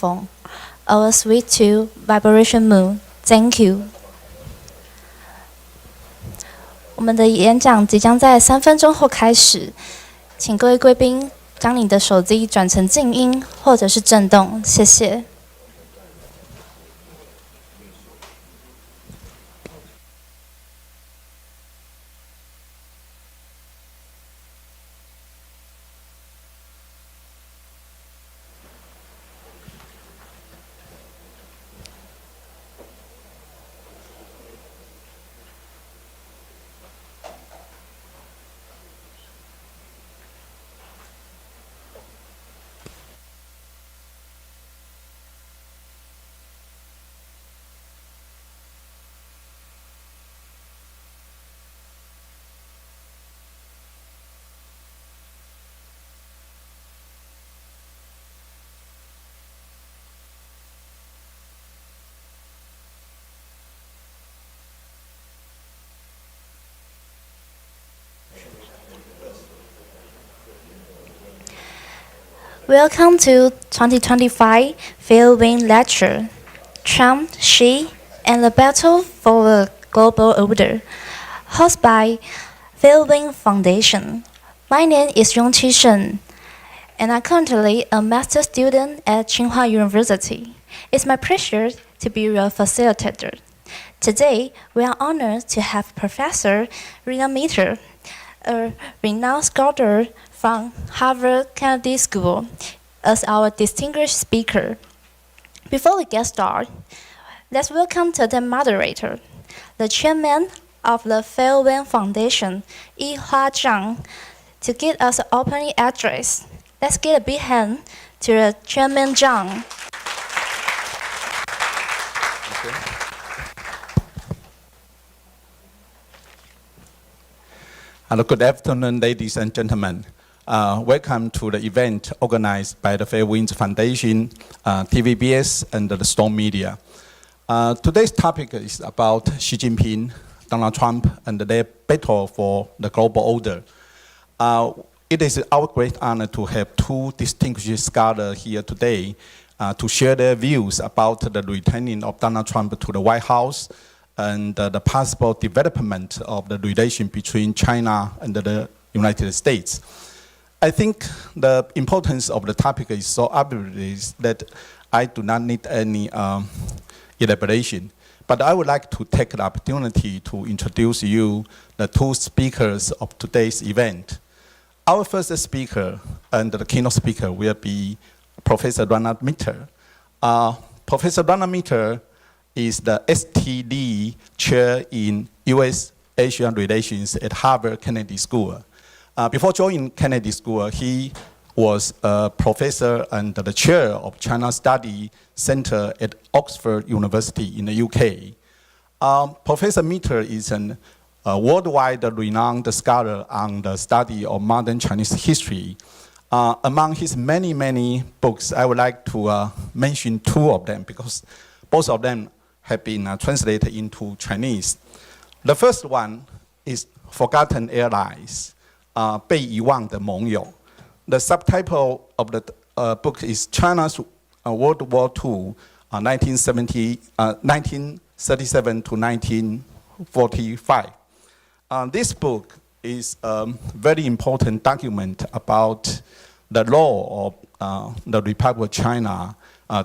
phone. Our sweet to vibration moon. Thank you. 我们的演讲即将在3分钟后开始，请各位贵宾将你的手机转成静音或者是震动，谢谢。Welcome to 2025 Fairwind Lecture, Trump, Xi, and the Battle for the Global Order, hosted by Fairwind Foundation. My name is Yongqi Shen, and I'm currently a master student at Tsinghua University. It's my pleasure to be your facilitator. Today, we are honored to have Professor Rana Mitter, a renowned scholar from Harvard Kennedy School, as our distinguished speaker. Before we get started, let's welcome the moderator, the chairman of the Fairwind Foundation, Yihua Zhang, to give us an opening address. Let's give a big hand to the Chairman Zhang. Hello, good afternoon, ladies and gentlemen. Welcome to the event organized by the Fairwind Foundation, TVBS, and the Storm Media. Today's topic is about Xi Jinping, Donald Trump, and their battle for the global order. It is our great honor to have two distinguished scholars here today to share their views about the returning of Donald Trump to the White House and the possible development of the relation between China and the United States. I think the importance of the topic is so obvious that I do not need any elaboration. But I would like to take the opportunity to introduce you the two speakers of today's event. Our first speaker and the keynote speaker will be Professor Rana Mitter. Professor Rana Mitter is the STD chair in U.S.-Asia Relations at Harvard Kennedy School. Before joining Kennedy School, he was a professor and the chair of China Study Center at Oxford University in the UK. Professor Mitter is a worldwide renowned scholar on the study of modern Chinese history. Among his many, many books, I would like to mention two of them because both of them have been translated into Chinese. The first one is Forgotten Allies. 被遗忘的盟友. The subtitle of the book is China's World War II, 1937 to 1945. This book is a very important document about the role of the Republic of China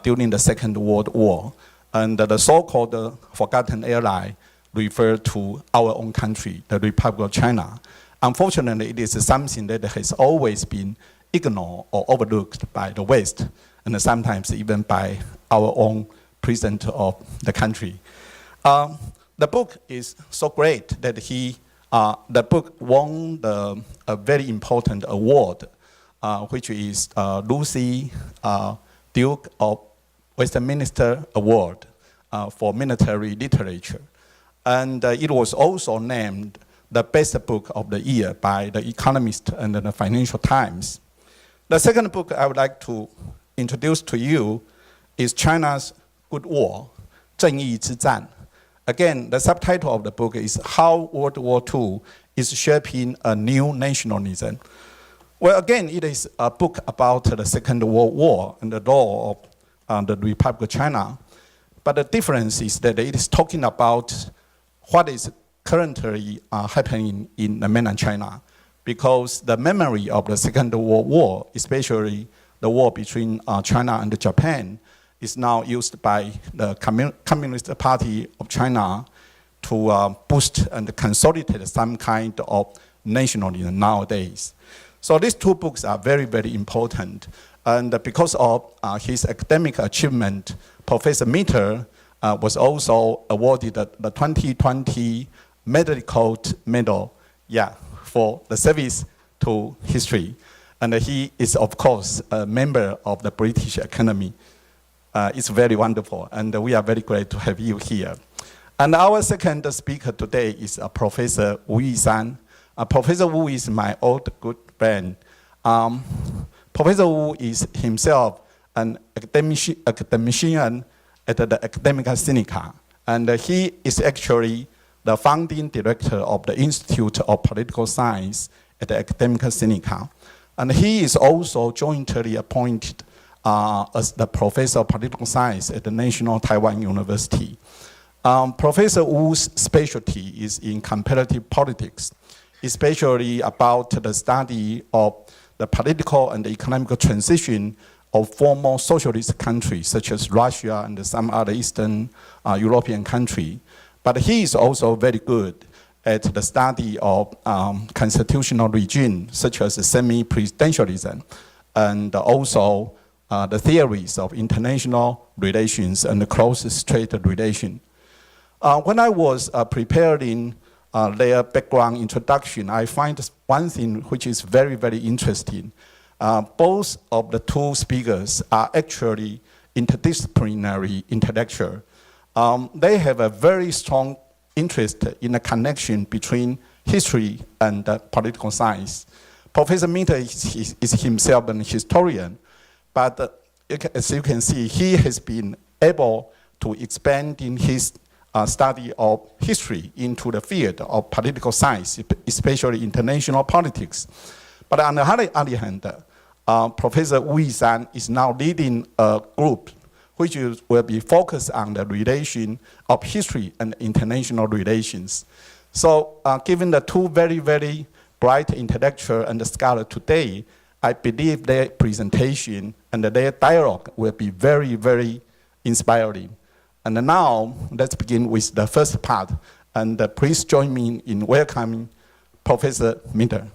during the Second World War. And the so-called Forgotten Ally refer to our own country, the Republic of China. Unfortunately, it is something that has always been ignored or overlooked by the West, and sometimes even by our own president of the country. The book is so great that the book won a very important award, which is Lucy Duke of Westminster Award for military literature. And it was also named the best book of the year by The Economist and the Financial Times. The second book I would like to introduce to you is China's Good War, 正义之战. Again, the subtitle of the book is How World War II is Shaping a New Nationalism. Well, again, it is a book about the Second World War and the role the Republic of China. But the difference is that it is talking about what is currently happening in the mainland China, because the memory of the Second World War, especially the war between China and Japan, is now used by the Communist Party of China to boost and consolidate some kind of nationalism nowadays. So these two books are very, very important. And because of his academic achievement, Professor Mitter was also awarded the 2020 Medical Medal for the service to history. And he is, of course, a member of the British Academy. It's very wonderful, and we are very glad to have you here. And our second speaker today is Professor Wu Yisan. Professor Wu is my old good friend. Professor Wu is himself an academician at the Academic Sinica, and he is actually the founding director of the Institute of Political Science at the Academic Sinica. And he is also jointly appointed as the professor of political science at the National Taiwan University. Professor Wu's specialty is in comparative politics, especially about the study of the political and economic transition of former socialist countries such as Russia and some other Eastern European countries. But he is also very good at the study of constitutional regime such as semi-presidentialism and also the theories of international relations and cross-strait relation. When I was preparing their background introduction, I find one thing which is very, very interesting. Both of the two speakers are actually interdisciplinary intellectuals. They have a very strong interest in the connection between history and political science. Professor Mitter is himself an historian, but as you can see, he has been able to expand in his study of history into the field of political science, especially international politics. But on the other hand, Professor Wu Yisan is now leading a group which will be focused on the relation of history and international relations. So given the two very, very bright intellectual and scholar today, I believe their presentation and their dialogue will be very, very inspiring. And now, let's begin with the first part. And please join me in welcoming Professor Mitter.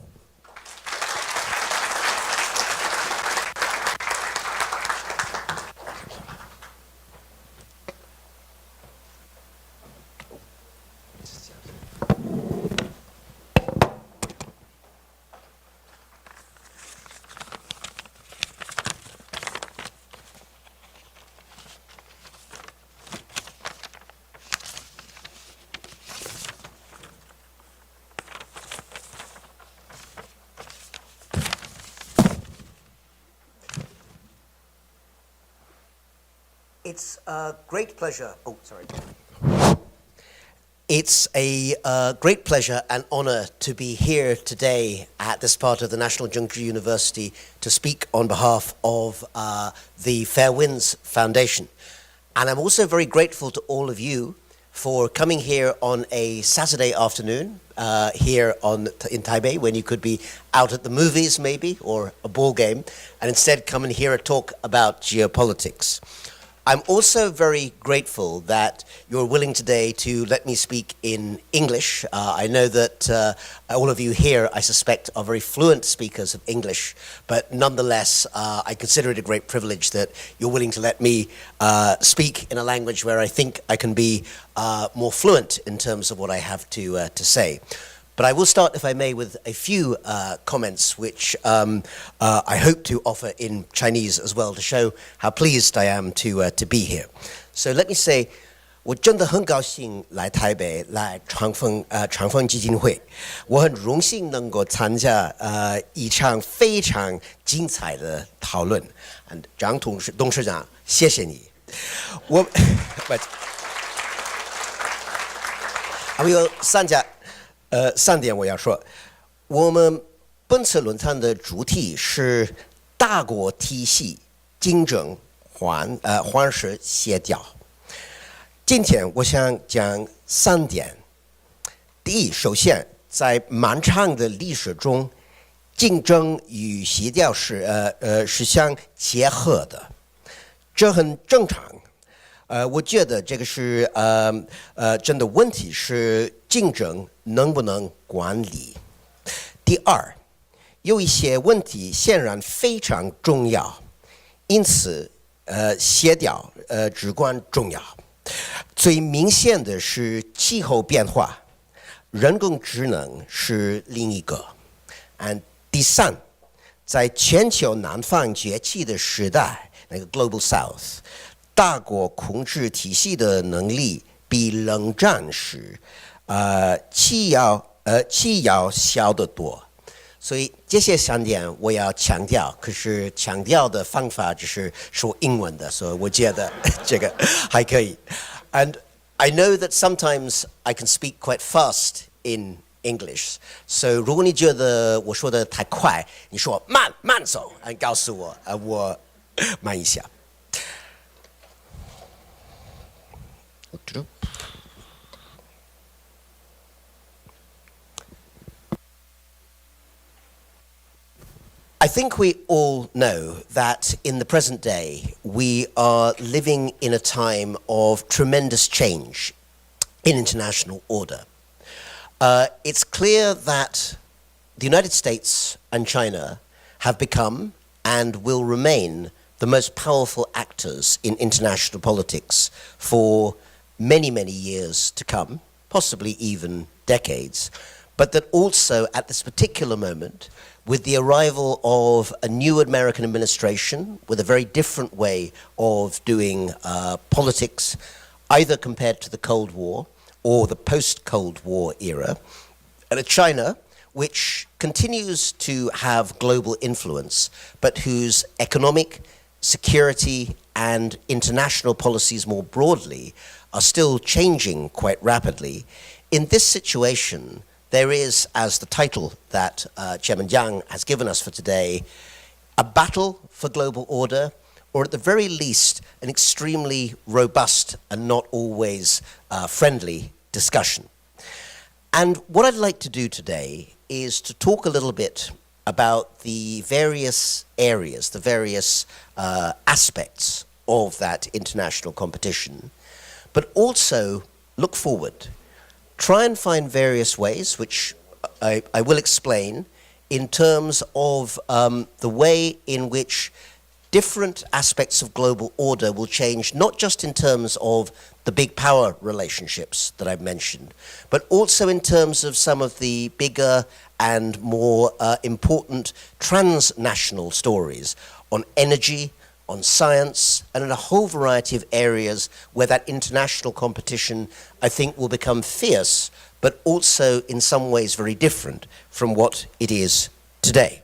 It's a great pleasure. Oh, sorry. It's a great pleasure and honor to be here today at this part of the National Zhengzhi University to speak on behalf of the Fair Winds Foundation. And I'm also very grateful to all of you for coming here on a Saturday afternoon here in Taipei, when you could be out at the movies maybe, or a ball game, and instead come and hear a talk about geopolitics. I'm also very grateful that you're willing today to let me speak in English. I know that all of you here, I suspect, are very fluent speakers of English, but nonetheless, I consider it a great privilege that you're willing to let me speak in a language where I think I can be more fluent in terms of what I have to say. But I will start, if I may, with a few comments which I hope to offer in Chinese as well to show how pleased I am to be here. So let me say, 我真的很高兴来台北来长风基金会，我很荣幸能够参加一场非常精彩的讨论。张董事长，谢谢你。我有3点我要说，我们本次论坛的主题是大国体系竞争缓时协调。今天我想讲3点。第一，首先在漫长的历史中，竞争与协调是相结合的，这很正常。我觉得这个是真的问题是竞争能不能管理。第二，有一些问题显然非常重要，因此协调至关重要。最明显的是气候变化，人工智能是另一个。第三，在全球南方崛起的时代，那个 Global South， 大国控制体系的能力比冷战时气要小得多。所以这些3点我要强调，可是强调的方法只是说英文的，所以我觉得这个还可以。And I know that sometimes I can speak quite fast in English. So 如果你觉得我说的太快，你说慢走，告诉我，我慢一下。I think we all know that in the present day, we are living in a time of tremendous change in international order. It's clear that the United States and China have become and will remain the most powerful actors in international politics for many, many years to come, possibly even decades, but that also at this particular moment, with the arrival of a new American administration with a very different way of doing politics, either compared to the Cold War or the post-Cold War era, and a China which continues to have global influence, but whose economic, security, and international policies more broadly are still changing quite rapidly. In this situation, there is, as the title that Chairman Jiang has given us for today, a battle for global order, or at the very least, an extremely robust and not always friendly discussion. And what I'd like to do today is to talk a little bit about the various areas, the various aspects of that international competition, but also look forward. Try and find various ways, which I will explain, in terms of the way in which different aspects of global order will change, not just in terms of the big power relationships that I've mentioned, but also in terms of some of the bigger and more important transnational stories on energy, on science, and in a whole variety of areas where that international competition, I think, will become fierce, but also in some ways very different from what it is today.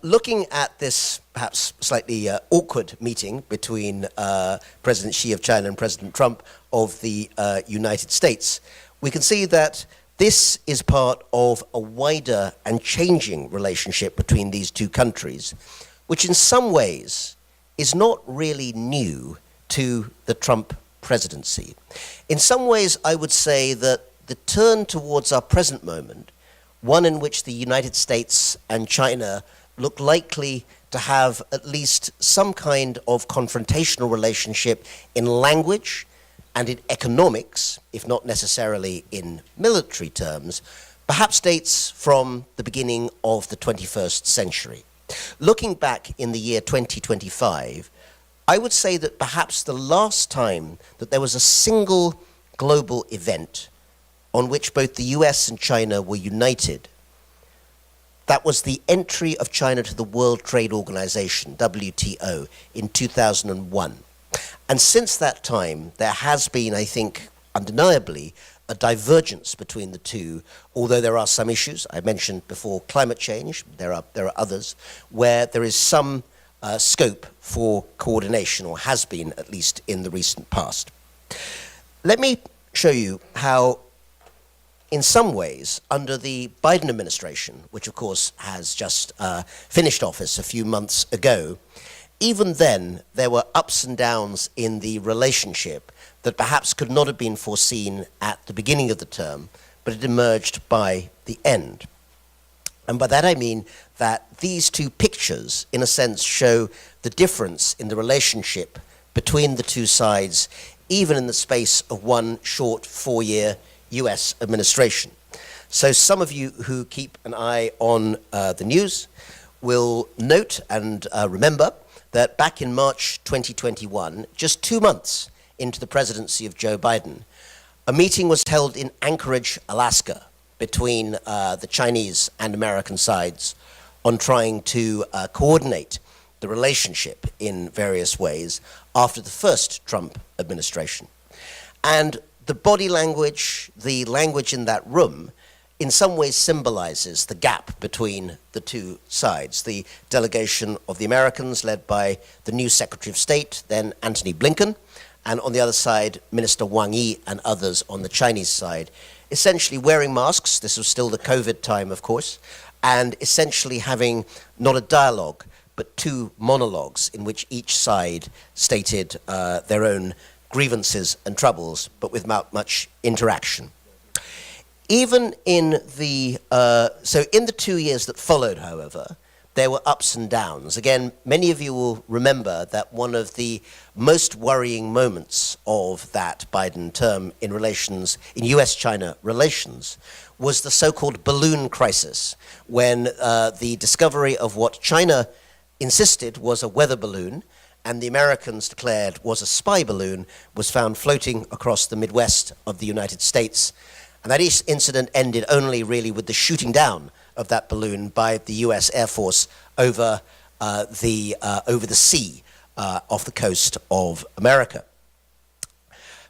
Looking at this perhaps slightly awkward meeting between President Xi of China and President Trump of the United States, we can see that this is part of a wider and changing relationship between these two countries, which in some ways is not really new to the Trump presidency. In some ways, I would say that the turn towards our present moment, one in which the United States and China look likely to have at least some kind of confrontational relationship in language and in economics, if not necessarily in military terms, perhaps dates from the beginning of the 21st century. Looking back in the year 2025, I would say that perhaps the last time that there was a single global event on which both the US and China were united, that was the entry of China to the World Trade Organization, WTO, in 2001. And since that time, there has been, I think, undeniably, a divergence between the two, although there are some issues. I mentioned before climate change. There are others where there is some scope for coordination, or has been at least in the recent past. Let me show you how, in some ways, under the Biden administration, which of course has just finished office a few months ago, even then, there were ups and downs in the relationship that perhaps could not have been foreseen at the beginning of the term, but it emerged by the end. And by that I mean that these two pictures, in a sense, show the difference in the relationship between the two sides, even in the space of one short 4-year US administration. So some of you who keep an eye on the news will note and remember that back in March 2021, just 2 months into the presidency of Joe Biden, a meeting was held in Anchorage, Alaska, between the Chinese and American sides on trying to coordinate the relationship in various ways after the first Trump administration. And the body language, the language in that room, in some ways symbolizes the gap between the two sides. The delegation of the Americans, led by the new Secretary of State, then Antony Blinken, and on the other side, Minister Wang Yi and others on the Chinese side, essentially wearing masks. This was still the COVID time, of course, and essentially having not a dialogue, but two monologues in which each side stated their own grievances and troubles, but without much interaction. Even in the, so in the 2 years that followed, however, there were ups and downs. Again, many of you will remember that one of the most worrying moments of that Biden term in relations, in US-China relations, was the so-called balloon crisis, when the discovery of what China insisted was a weather balloon, and the Americans declared was a spy balloon, was found floating across the Midwest of the United States. And that incident ended only really with the shooting down of that balloon by the US Air Force over the sea off the coast of America.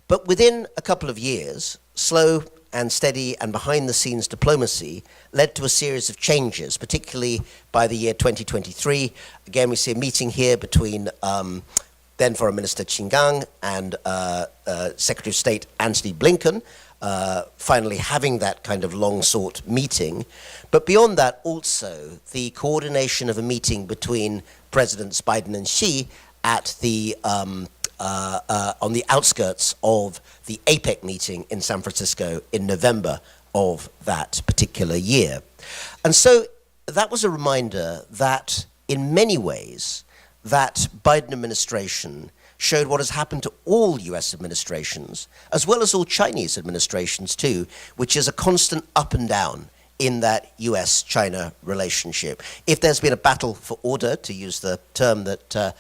But within a couple of years, slow and steady and behind-the-scenes diplomacy led to a series of changes, particularly by the year 2023. Again, we see a meeting here between then Foreign Minister Qin Gang and Secretary of State Antony Blinken, finally having that kind of long-sought meeting. But beyond that, also the coordination of a meeting between Presidents Biden and Xi at the on the outskirts of the APEC meeting in San Francisco in November of that particular year. And so that was a reminder that in many ways that Biden administration showed what has happened to all US administrations, as well as all Chinese administrations too, which is a constant up and down in that US-China relationship. If there's been a battle for order, to use the term that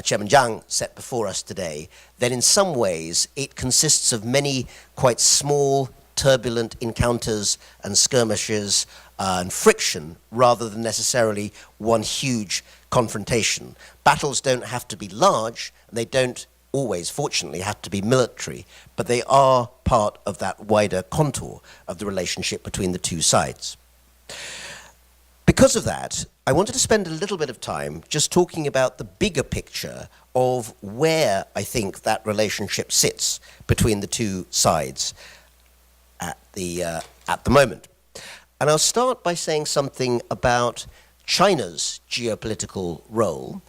Chairman Zhang set before us today, then in some ways it consists of many quite small, turbulent encounters and skirmishes and friction, rather than necessarily one huge confrontation. Battles don't have to be large, and they don't always, fortunately, have to be military, but they are part of that wider contour of the relationship between the two sides. Because of that, I wanted to spend a little bit of time just talking about the bigger picture of where I think that relationship sits between the two sides at the moment. And I'll start by saying something about China's geopolitical role.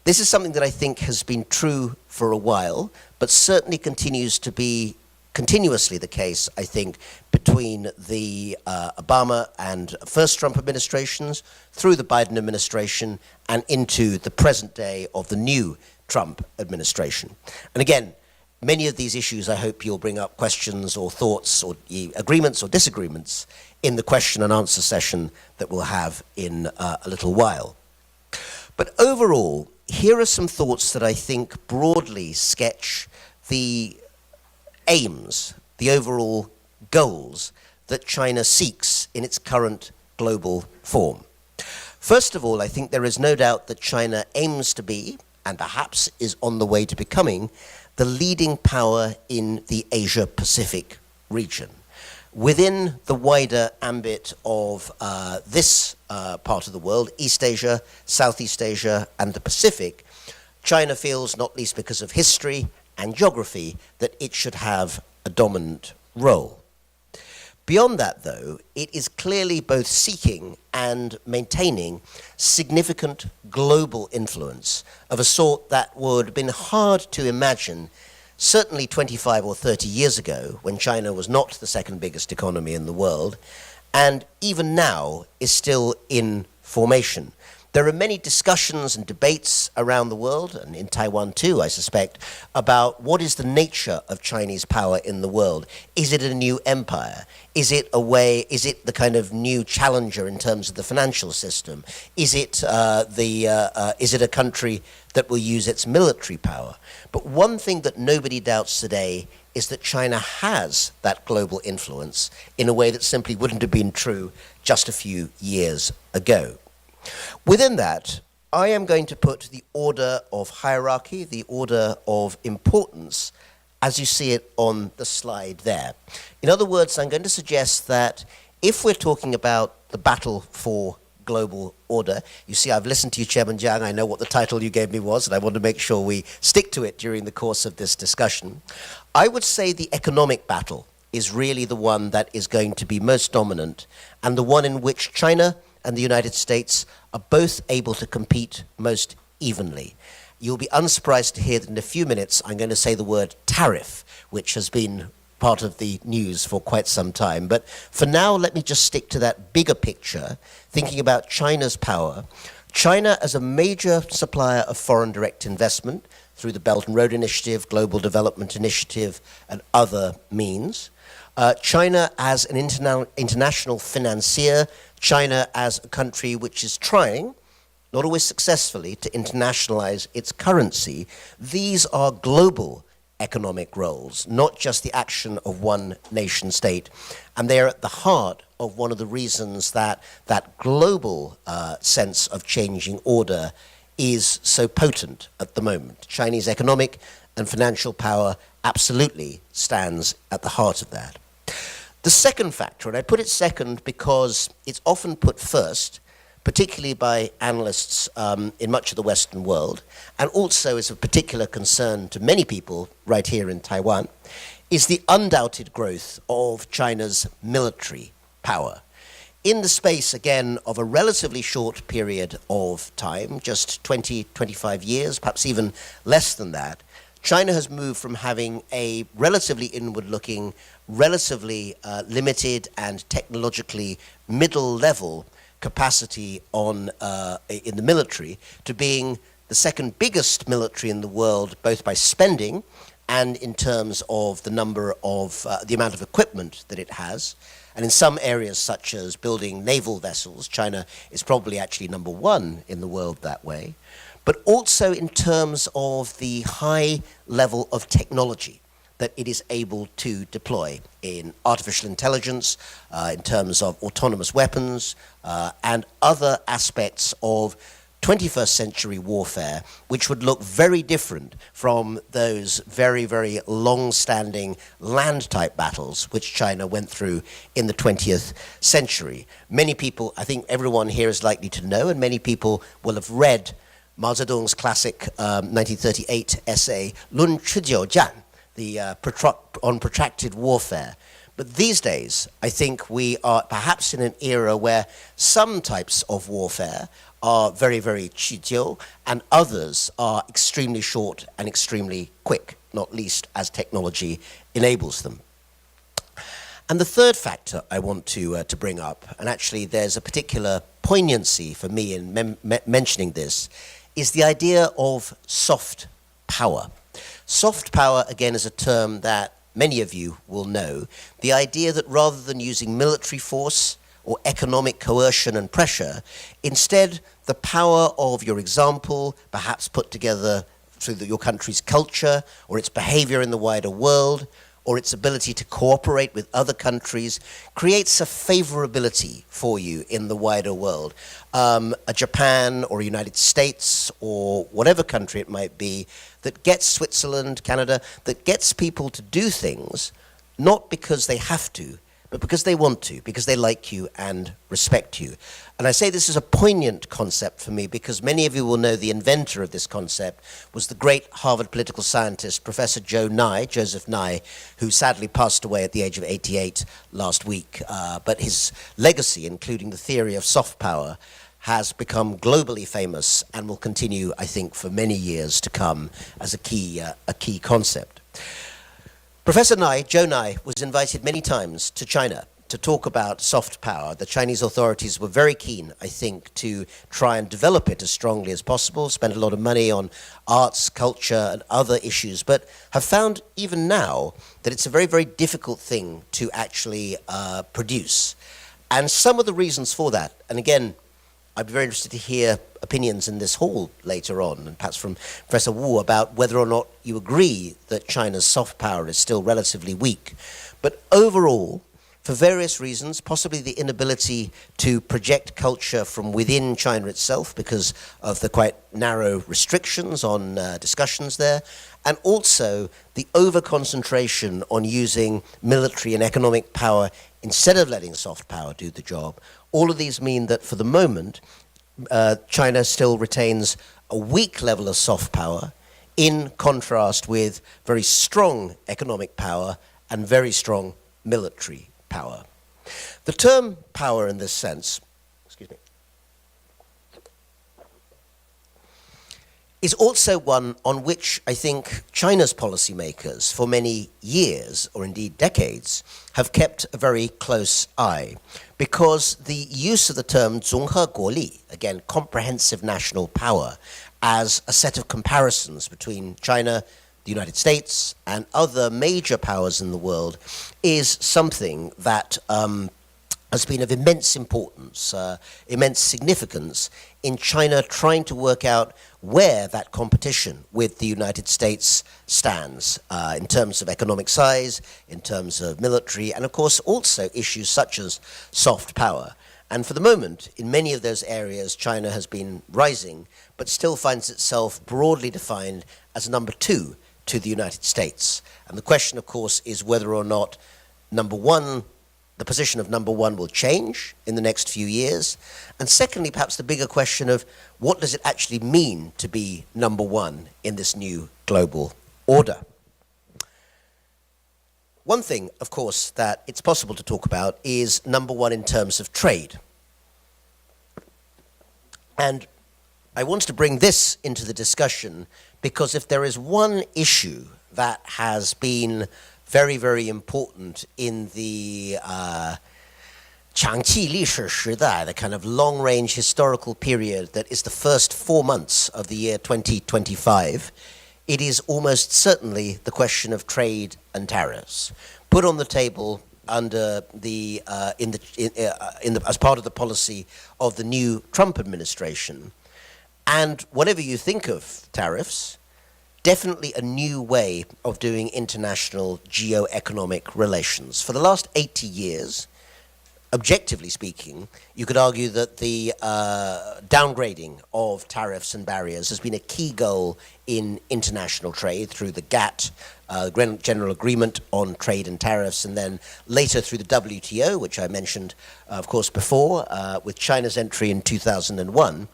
This is something that I think has been true for a while, but certainly continues to be continuously the case, I think, between the Obama and first Trump administrations, through the Biden administration, and into the present day of the new Trump administration. And again, many of these issues, I hope you'll bring up questions or thoughts or agreements or disagreements in the question and answer session that we'll have in a little while. But overall, here are some thoughts that I think broadly sketch the aims, the overall goals that China seeks in its current global form. First of all, I think there is no doubt that China aims to be, and perhaps is on the way to becoming, the leading power in the Asia-Pacific region. Within the wider ambit of this part of the world, East Asia, Southeast Asia, and the Pacific, China feels, not least because of history and geography, that it should have a dominant role. Beyond that, though, it is clearly both seeking and maintaining significant global influence of a sort that would have been hard to imagine certainly 25 or 30 years ago, when China was not the second biggest economy in the world, and even now is still in formation. There are many discussions and debates around the world, and in Taiwan too, I suspect, about what is the nature of Chinese power in the world. Is it a new empire? Is it the kind of new challenger in terms of the financial system? Is it a country that will use its military power? But one thing that nobody doubts today is that China has that global influence in a way that simply wouldn't have been true just a few years ago. Within that, I am going to put the order of hierarchy, the order of importance, as you see it on the slide there. In other words, I'm going to suggest that if we're talking about the battle for global order, you see I've listened to you, Chairman Jiang, I know what the title you gave me was, and I want to make sure we stick to it during the course of this discussion. I would say the economic battle is really the one that is going to be most dominant, and the one in which China and the United States are both able to compete most evenly. You'll be unsurprised to hear that in a few minutes I'm going to say the word tariff, which has been part of the news for quite some time. But for now, let me just stick to that bigger picture, thinking about China's power. China as a major supplier of foreign direct investment through the Belt and Road Initiative, Global Development Initiative, and other means. China as an international financier, China as a country which is trying, not always successfully, to internationalize its currency. These are global economic roles, not just the action of one nation state. And they are at the heart of one of the reasons that that global sense of changing order is so potent at the moment. Chinese economic and financial power absolutely stands at the heart of that. The second factor, and I put it second because it's often put first, particularly by analysts in much of the Western world, and also is of particular concern to many people right here in Taiwan, is the undoubted growth of China's military power. In the space, again, of a relatively short period of time, just 20, 25 years, perhaps even less than that, China has moved from having a relatively inward-looking, relatively limited and technologically middle-level capacity in the military to being the second biggest military in the world, both by spending and in terms of the number of the amount of equipment that it has. And in some areas, such as building naval vessels, China is probably actually number one in the world that way. But also in terms of the high level of technology that it is able to deploy in artificial intelligence, in terms of autonomous weapons, and other aspects of 21st century warfare, which would look very different from those very, very long-standing land-type battles which China went through in the 20th century. Many people, I think everyone here is likely to know, and many people will have read Mao Zedong's classic 1938 essay, 论持久战, on protracted warfare. But these days, I think we are perhaps in an era where some types of warfare are very, very 持久, and others are extremely short and extremely quick, not least as technology enables them. And the third factor I want to bring up, and actually there's a particular poignancy for me in mentioning this, is the idea of soft power. Soft power, again, is a term that many of you will know. The idea that rather than using military force or economic coercion and pressure, instead the power of your example, perhaps put together through your country's culture or its behavior in the wider world, or its ability to cooperate with other countries, creates a favorability for you in the wider world. A Japan or a United States or whatever country it might be that gets Switzerland, Canada, that gets people to do things not because they have to, but because they want to, because they like you and respect you. And I say this is a poignant concept for me because many of you will know the inventor of this concept was the great Harvard political scientist, Professor Joseph Nye, who sadly passed away at the age of 88 last week. But his legacy, including the theory of soft power, has become globally famous and will continue, I think, for many years to come as a key concept. Professor Nye, Joe Nye, was invited many times to China to talk about soft power. The Chinese authorities were very keen, I think, to try and develop it as strongly as possible, spent a lot of money on arts, culture, and other issues, but have found even now that it's a very, very difficult thing to actually produce. And some of the reasons for that, and again, I'd be very interested to hear opinions in this hall later on, and perhaps from Professor Wu, about whether or not you agree that China's soft power is still relatively weak. But overall, for various reasons, possibly the inability to project culture from within China itself because of the quite narrow restrictions on discussions there, and also the over-concentration on using military and economic power instead of letting soft power do the job. All of these mean that for the moment, China still retains a weak level of soft power in contrast with very strong economic power and very strong military power. The term power in this sense, is also one on which I think China's policymakers for many years, or indeed decades, have kept a very close eye, because the use of the term 综合国力, again, comprehensive national power, as a set of comparisons between China, the United States, and other major powers in the world is something that has been of immense importance, immense significance in China trying to work out where that competition with the United States stands in terms of economic size, in terms of military, and of course also issues such as soft power. And for the moment, in many of those areas, China has been rising, but still finds itself broadly defined as number 2 to the United States. And the question, of course, is whether or not the position of number 1 will change in the next few years. And secondly, perhaps the bigger question of what does it actually mean to be number 1 in this new global order? One thing, of course, that it's possible to talk about is number 1 in terms of trade. And I want to bring this into the discussion because if there is one issue that has been very, very important in the 长期历史时代, the kind of long-range historical period that is the first 4 months of the year 2025, it is almost certainly the question of trade and tariffs, put on the table under the as part of the policy of the new Trump administration. And whatever you think of tariffs, definitely a new way of doing international geo-economic relations. For the last 80 years, objectively speaking, you could argue that the downgrading of tariffs and barriers has been a key goal in international trade through the GATT, General Agreement on Trade and Tariffs, and then later through the WTO, which I mentioned, of course, before, with China's entry in 2001.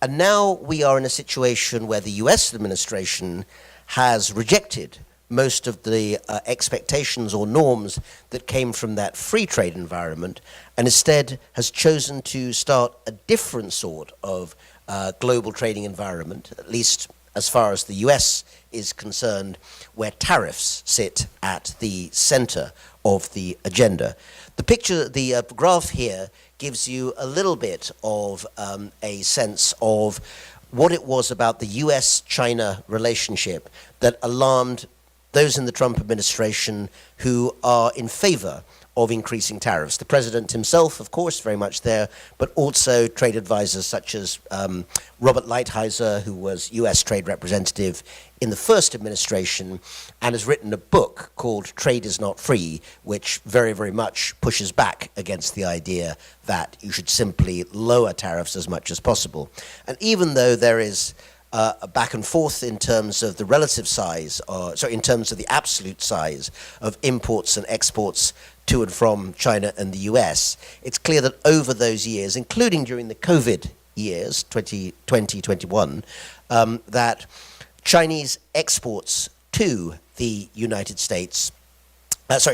And now we are in a situation where the US administration has rejected most of the expectations or norms that came from that free trade environment and instead has chosen to start a different sort of global trading environment, at least as far as the US is concerned, where tariffs sit at the center of the agenda. The graph here gives you a little bit of a sense of what it was about the US-China relationship that alarmed those in the Trump administration who are in favor of increasing tariffs. The president himself, of course, very much there, but also trade advisors such as Robert Lighthizer, who was US trade representative in the first administration and has written a book called Trade is Not Free, which very, very much pushes back against the idea that you should simply lower tariffs as much as possible. And even though there is a back and forth in terms of the relative size, in terms of the absolute size of imports and exports to and from China and the US, it's clear that over those years, including during the COVID years, 2020, 21, that Chinese exports to the United States,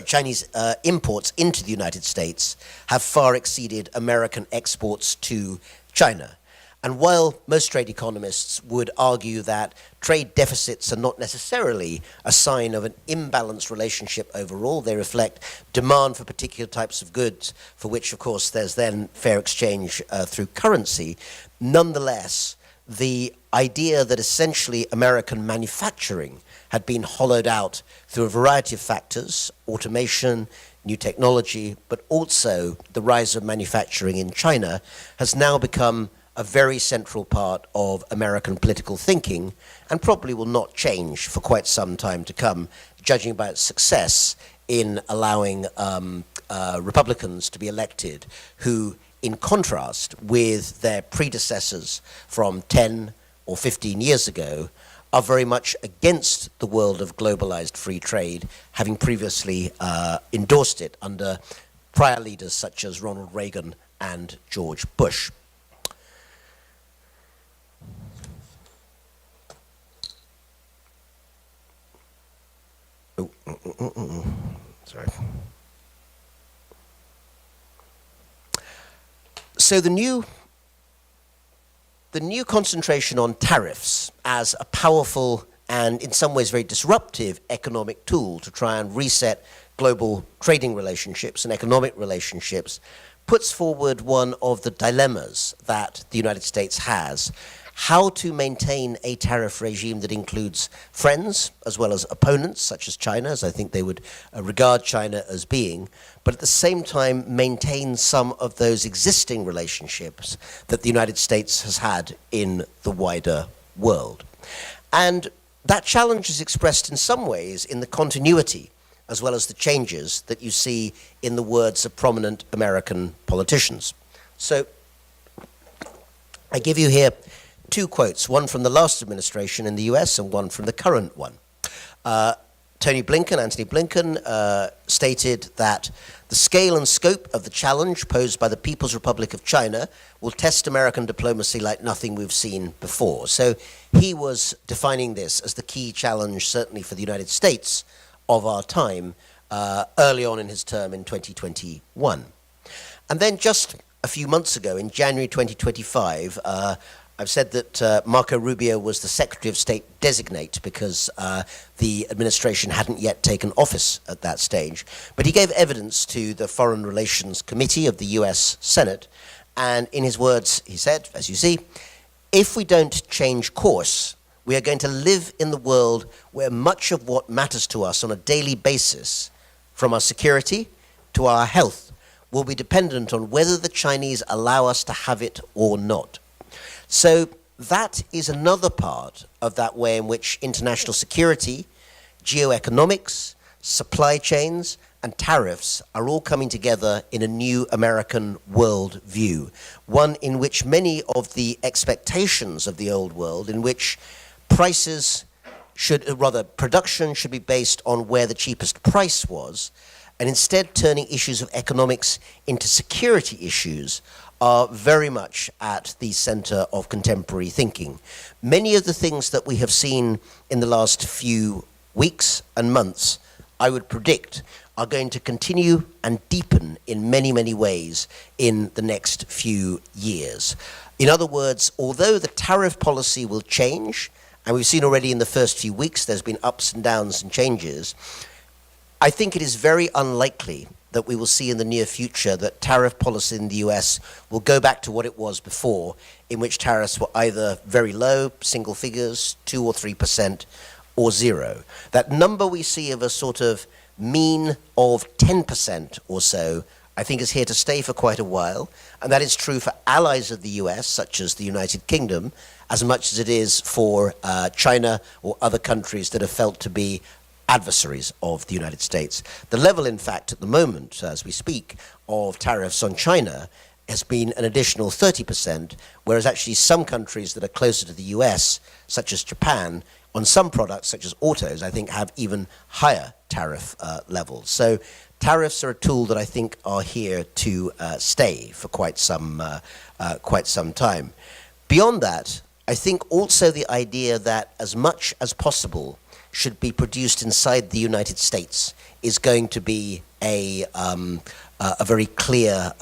Chinese imports into the United States have far exceeded American exports to China. And while most trade economists would argue that trade deficits are not necessarily a sign of an imbalanced relationship overall, they reflect demand for particular types of goods, for which, of course, there's then fair exchange through currency. Nonetheless, the idea that essentially American manufacturing had been hollowed out through a variety of factors, automation, new technology, but also the rise of manufacturing in China, has now become a very central part of American political thinking, and probably will not change for quite some time to come, judging by its success in allowing Republicans to be elected who, in contrast with their predecessors from 10 or 15 years ago, are very much against the world of globalized free trade, having previously endorsed it under prior leaders such as Ronald Reagan and George Bush. Sorry. So the new concentration on tariffs as a powerful and in some ways very disruptive economic tool to try and reset global trading relationships and economic relationships puts forward one of the dilemmas that the United States has: how to maintain a tariff regime that includes friends as well as opponents, such as China, as I think they would regard China as being, but at the same time maintain some of those existing relationships that the United States has had in the wider world. And that challenge is expressed in some ways in the continuity as well as the changes that you see in the words of prominent American politicians. So I give you here two quotes, one from the last administration in the US and one from the current one. Anthony Blinken, stated that the scale and scope of the challenge posed by the People's Republic of China will test American diplomacy like nothing we've seen before. So he was defining this as the key challenge, certainly for the United States of our time, early on in his term in 2021. And then just a few months ago, in January 2025, I've said that Marco Rubio was the Secretary of State designate because the administration hadn't yet taken office at that stage. But he gave evidence to the Foreign Relations Committee of the US Senate, and in his words, he said, as you see, if we don't change course, we are going to live in the world where much of what matters to us on a daily basis, from our security to our health, will be dependent on whether the Chinese allow us to have it or not. So that is another part of that way in which international security, geoeconomics, supply chains, and tariffs are all coming together in a new American world view, one in which many of the expectations of the old world, in which prices should, rather production should be based on where the cheapest price was, and instead turning issues of economics into security issues, are very much at the center of contemporary thinking. Many of the things that we have seen in the last few weeks and months, I would predict, are going to continue and deepen in many, many ways in the next few years. In other words, although the tariff policy will change, and we've seen already in the first few weeks there's been ups and downs and changes, I think it is very unlikely that we will see in the near future that tariff policy in the US will go back to what it was before, in which tariffs were either very low, single figures, 2 or 3%, or 0. That number we see of a sort of mean of 10% or so, I think is here to stay for quite a while, and that is true for allies of the US, such as the United Kingdom, as much as it is for China or other countries that are felt to be adversaries of the United States. The level, in fact, at the moment, as we speak, of tariffs on China has been an additional 30%, whereas actually some countries that are closer to the US, such as Japan, on some products, such as autos, I think have even higher tariff levels. So tariffs are a tool that I think are here to stay for quite some time. Beyond that, I think also the idea that as much as possible should be produced inside the United States is going to be a very clear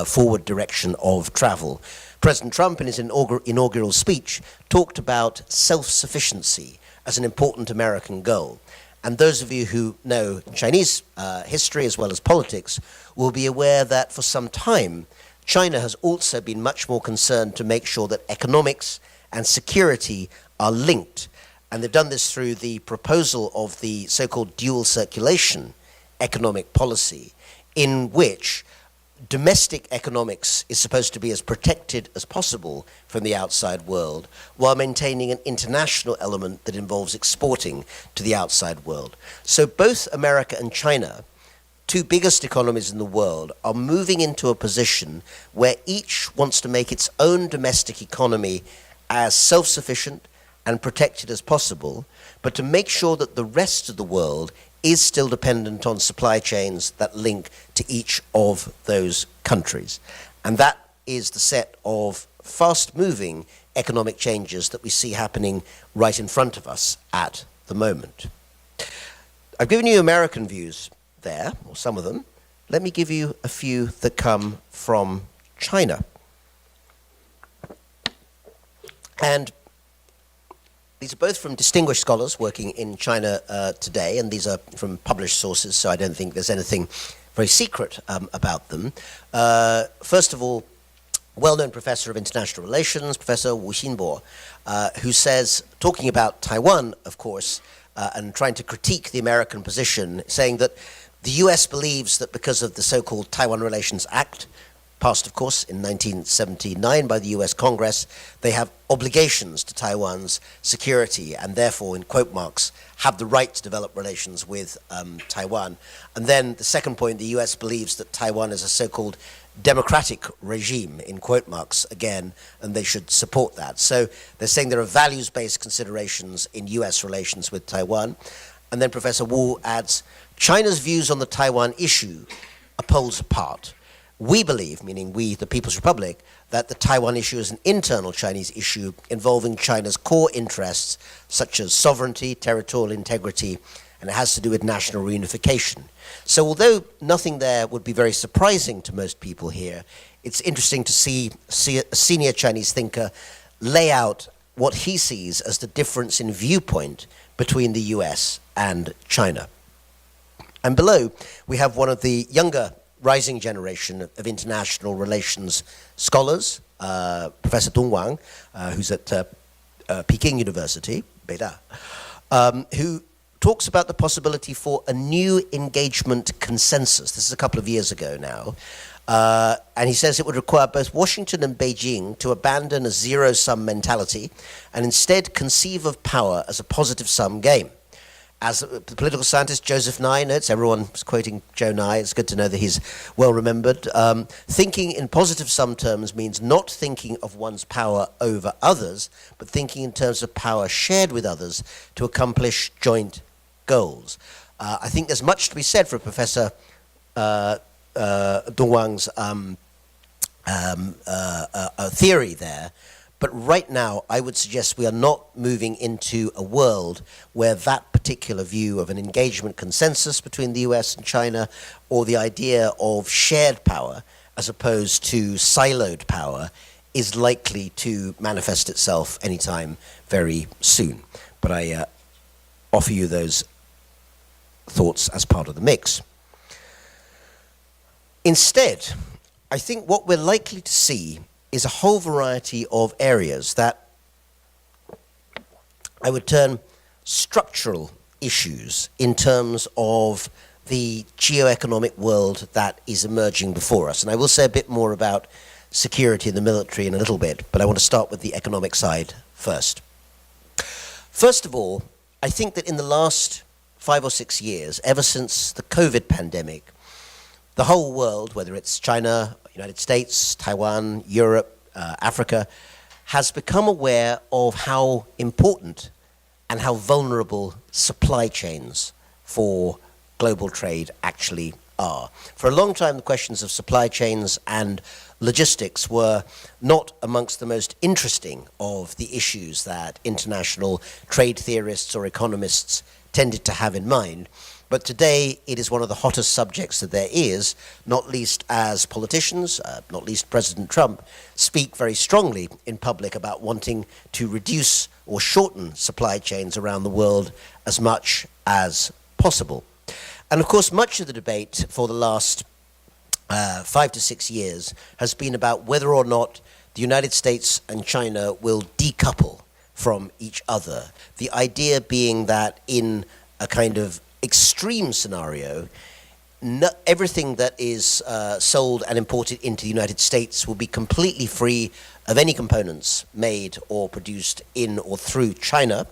forward direction of travel. President Trump, in his inaugural speech, talked about self-sufficiency as an important American goal. And those of you who know Chinese history as well as politics will be aware that for some time, China has also been much more concerned to make sure that economics and security are linked. And they've done this through the proposal of the so-called dual circulation economic policy, in which domestic economics is supposed to be as protected as possible from the outside world, while maintaining an international element that involves exporting to the outside world. So both America and China, two biggest economies in the world, are moving into a position where each wants to make its own domestic economy as self-sufficient and protected as possible, but to make sure that the rest of the world is still dependent on supply chains that link to each of those countries. And that is the set of fast-moving economic changes that we see happening right in front of us at the moment. I've given you American views there, or some of them. Let me give you a few that come from China. And these are both from distinguished scholars working in China today, and these are from published sources, so I don't think there's anything very secret about them. First of all, well-known professor of international relations, Professor Wu Xinbo, who says, talking about Taiwan, of course, and trying to critique the American position, saying that the US believes that because of the so-called Taiwan Relations Act, passed, of course, in 1979 by the US Congress, they have obligations to Taiwan's security and therefore, in quote marks, have the right to develop relations with Taiwan. And then the second point, the US believes that Taiwan is a so-called democratic regime, in quote marks again, and they should support that. So they're saying there are values-based considerations in US relations with Taiwan. And then Professor Wu adds, China's views on the Taiwan issue are poles apart. We believe, meaning we, the People's Republic, that the Taiwan issue is an internal Chinese issue involving China's core interests, such as sovereignty, territorial integrity, and it has to do with national reunification. So although nothing there would be very surprising to most people here, it's interesting to see a senior Chinese thinker lay out what he sees as the difference in viewpoint between the US and China. And below, we have one of the younger rising generation of international relations scholars, Professor Dong Wang, who's at Peking University, Beida, who talks about the possibility for a new engagement consensus. This is a couple of years ago now. And he says it would require both Washington and Beijing to abandon a zero-sum mentality and instead conceive of power as a positive-sum game. As the political scientist Joseph Nye notes, everyone's quoting Joe Nye, it's good to know that he's well remembered, thinking in positive sum terms means not thinking of one's power over others, but thinking in terms of power shared with others to accomplish joint goals. I think there's much to be said for Professor Dong Wang's theory there. But right now, I would suggest we are not moving into a world where that particular view of an engagement consensus between the US and China, or the idea of shared power as opposed to siloed power, is likely to manifest itself anytime very soon. But I offer you those thoughts as part of the mix. Instead, I think what we're likely to see is a whole variety of areas that I would term structural issues in terms of the geoeconomic world that is emerging before us. And I will say a bit more about security and the military in a little bit, but I want to start with the economic side first. First of all, I think that in the last 5 or 6 years, ever since the COVID pandemic, the whole world, whether it's China, United States, Taiwan, Europe, Africa, has become aware of how important and how vulnerable supply chains for global trade actually are. For a long time, the questions of supply chains and logistics were not amongst the most interesting of the issues that international trade theorists or economists tended to have in mind. But today, it is one of the hottest subjects that there is, not least as politicians, not least President Trump, speak very strongly in public about wanting to reduce or shorten supply chains around the world as much as possible. And of course, much of the debate for the last 5 to 6 years has been about whether or not the United States and China will decouple from each other. The idea being that in a kind of extreme scenario, everything that is sold and imported into the United States will be completely free of any components made or produced in or through China.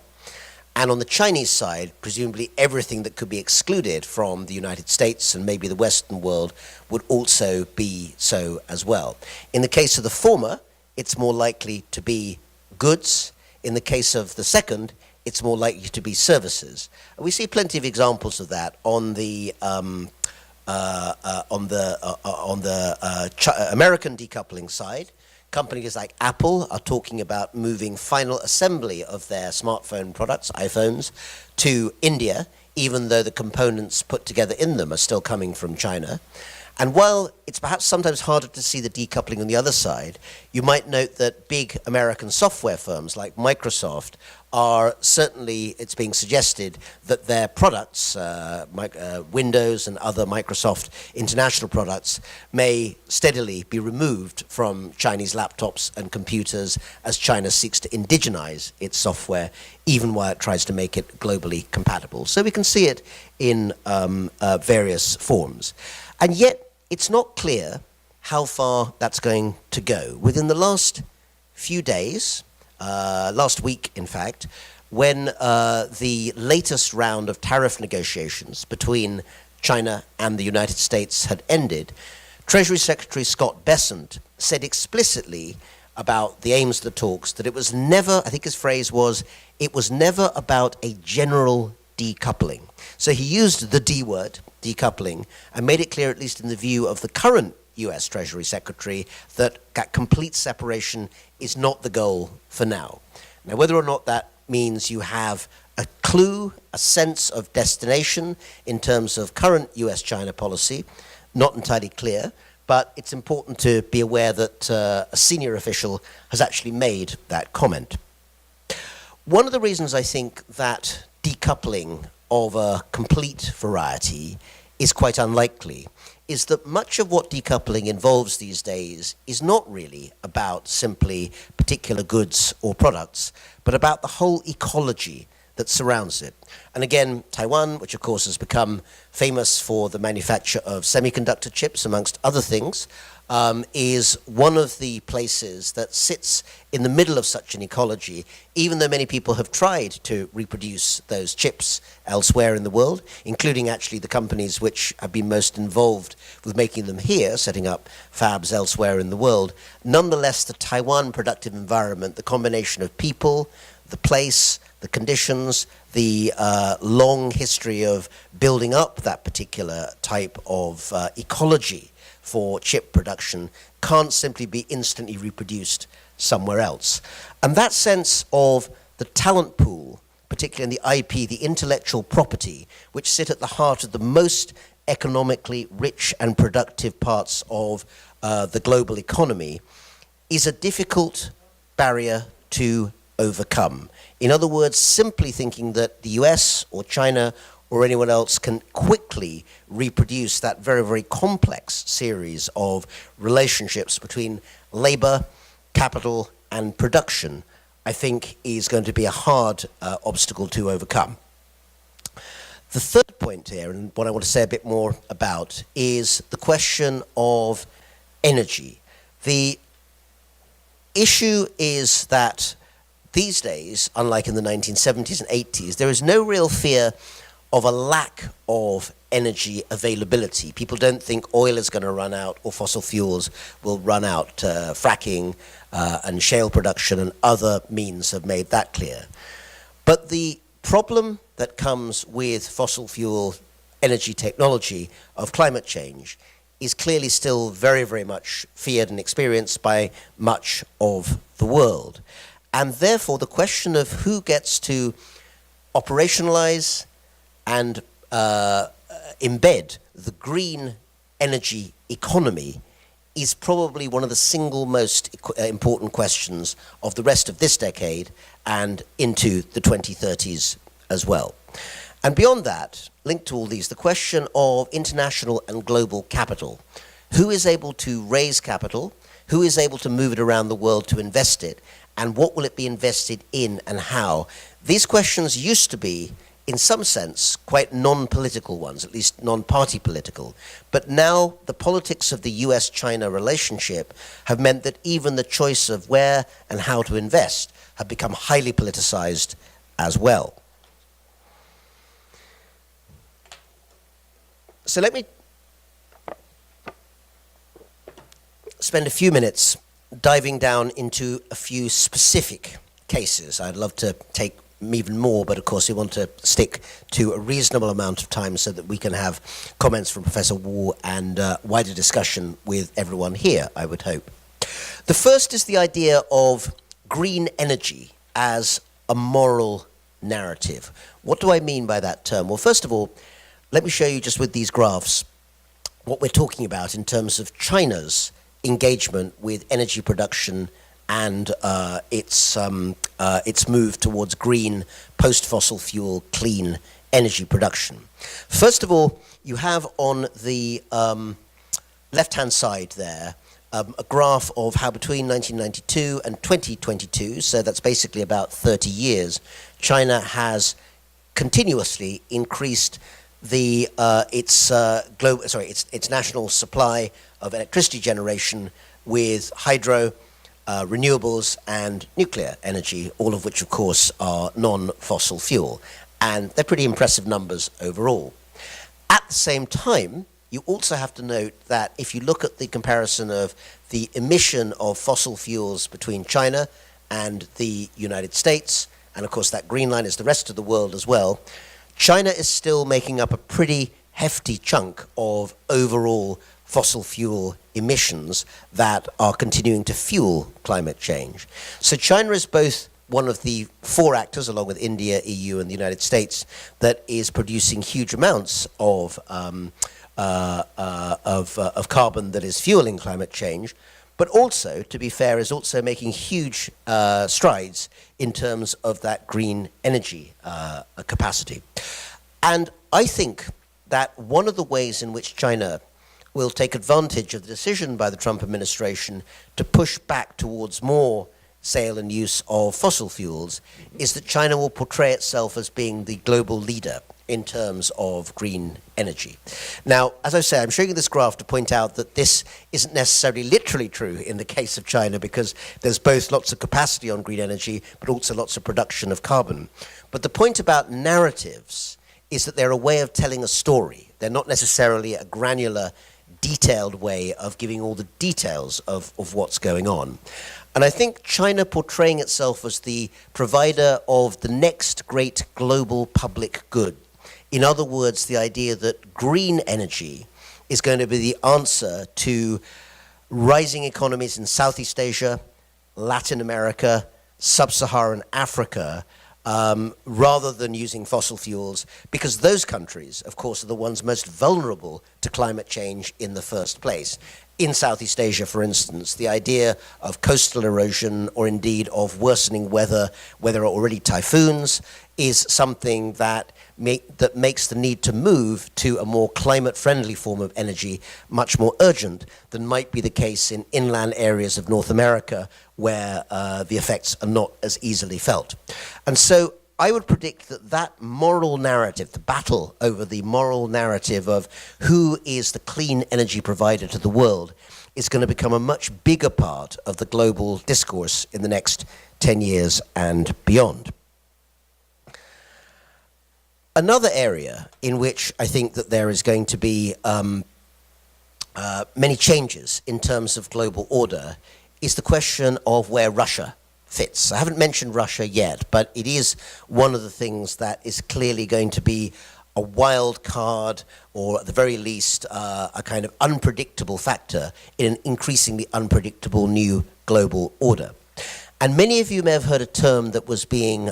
And on the Chinese side, presumably everything that could be excluded from the United States and maybe the Western world would also be so as well. In the case of the former, it's more likely to be goods. In the case of the second, it's more likely to be services. And we see plenty of examples of that on the American decoupling side. Companies like Apple are talking about moving final assembly of their smartphone products, iPhones, to India, even though the components put together in them are still coming from China. And while it's perhaps sometimes harder to see the decoupling on the other side, you might note that big American software firms like Microsoft are certainly, it's being suggested that their products, Windows and other Microsoft international products, may steadily be removed from Chinese laptops and computers as China seeks to indigenize its software, even while it tries to make it globally compatible. So we can see it in various forms. And yet, it's not clear how far that's going to go. Within the last few days, last week in fact, when the latest round of tariff negotiations between China and the United States had ended, Treasury Secretary Scott Bessent said explicitly about the aims of the talks that it was never, I think his phrase was, it was never about a general decoupling. So he used the D word, decoupling, and made it clear, at least in the view of the current US Treasury Secretary, that complete separation is not the goal for now. Now, whether or not that means you have a clue, a sense of destination in terms of current US-China policy, not entirely clear, but it's important to be aware that a senior official has actually made that comment. One of the reasons I think that decoupling of a complete variety is quite unlikely is that much of what decoupling involves these days is not really about simply particular goods or products, but about the whole ecology that surrounds it. And again, Taiwan, which of course has become famous for the manufacture of semiconductor chips, amongst other things, is one of the places that sits in the middle of such an ecology, even though many people have tried to reproduce those chips elsewhere in the world, including actually the companies which have been most involved with making them here, setting up fabs elsewhere in the world. Nonetheless, the Taiwan productive environment, the combination of people, the place, the conditions, the long history of building up that particular type of ecology for chip production can't simply be instantly reproduced somewhere else. And that sense of the talent pool, particularly in the IP, the intellectual property, which sit at the heart of the most economically rich and productive parts of the global economy, is a difficult barrier to overcome. In other words, simply thinking that the US or China or anyone else can quickly reproduce that very, very complex series of relationships between labor, capital, and production, I think is going to be a hard obstacle to overcome. The third point here, and what I want to say a bit more about, is the question of energy. The issue is that these days, unlike in the 1970s and 80s, there is no real fear of a lack of energy availability. People don't think oil is going to run out or fossil fuels will run out. Fracking and shale production and other means have made that clear. But the problem that comes with fossil fuel energy technology of climate change is clearly still very, very much feared and experienced by much of the world. And therefore, the question of who gets to operationalize and embed the green energy economy is probably one of the single most important questions of the rest of this decade and into the 2030s as well. And beyond that, linked to all these, the question of international and global capital. Who is able to raise capital? Who is able to move it around the world to invest it? And what will it be invested in and how? These questions used to be, in some sense, quite non-political ones, at least non-party political. But now the politics of the US-China relationship have meant that even the choice of where and how to invest have become highly politicized as well. So let me spend a few minutes diving down into a few specific cases. I'd love to take even more, but of course we want to stick to a reasonable amount of time so that we can have comments from Professor Wu and wider discussion with everyone here, I would hope. The first is the idea of green energy as a moral narrative. What do I mean by that term? Well, first of all, let me show you just with these graphs what we're talking about in terms of China's engagement with energy production and its move towards green, post-fossil fuel, clean energy production. First of all, you have on the left-hand side there a graph of how between 1992 and 2022, so that's basically about 30 years, China has continuously increased its national supply of electricity generation with hydro, renewables and nuclear energy, all of which of course are non-fossil fuel. And they're pretty impressive numbers overall. At the same time, you also have to note that if you look at the comparison of the emission of fossil fuels between China and the United States, and of course that green line is the rest of the world as well, China is still making up a pretty hefty chunk of overall fossil fuel emissions that are continuing to fuel climate change. So China is both one of the four actors, along with India, EU, and the United States, that is producing huge amounts of carbon that is fueling climate change, but also, to be fair, is also making huge strides in terms of that green energy capacity. And I think that one of the ways in which China will take advantage of the decision by the Trump administration to push back towards more sale and use of fossil fuels is that China will portray itself as being the global leader in terms of green energy. Now, as I say, I'm showing you this graph to point out that this isn't necessarily literally true in the case of China, because there's both lots of capacity on green energy, but also lots of production of carbon. But the point about narratives is that they're a way of telling a story. They're not necessarily a granular, detailed way of giving all the details of what's going on. And I think China portraying itself as the provider of the next great global public good. In other words, the idea that green energy is going to be the answer to rising economies in Southeast Asia, Latin America, Sub-Saharan Africa, rather than using fossil fuels, because those countries, of course, are the ones most vulnerable to climate change in the first place. In Southeast Asia, for instance, the idea of coastal erosion or indeed of worsening weather, where there are already typhoons, is something that makes the need to move to a more climate-friendly form of energy much more urgent than might be the case in inland areas of North America, where the effects are not as easily felt. And so I would predict that that moral narrative, the battle over the moral narrative of who is the clean energy provider to the world, is going to become a much bigger part of the global discourse in the next 10 years and beyond. Another area in which I think that there is going to be many changes in terms of global order is the question of where Russia fits. I haven't mentioned Russia yet, but it is one of the things that is clearly going to be a wild card, or at the very least, a kind of unpredictable factor in an increasingly unpredictable new global order. And many of you may have heard a term that was being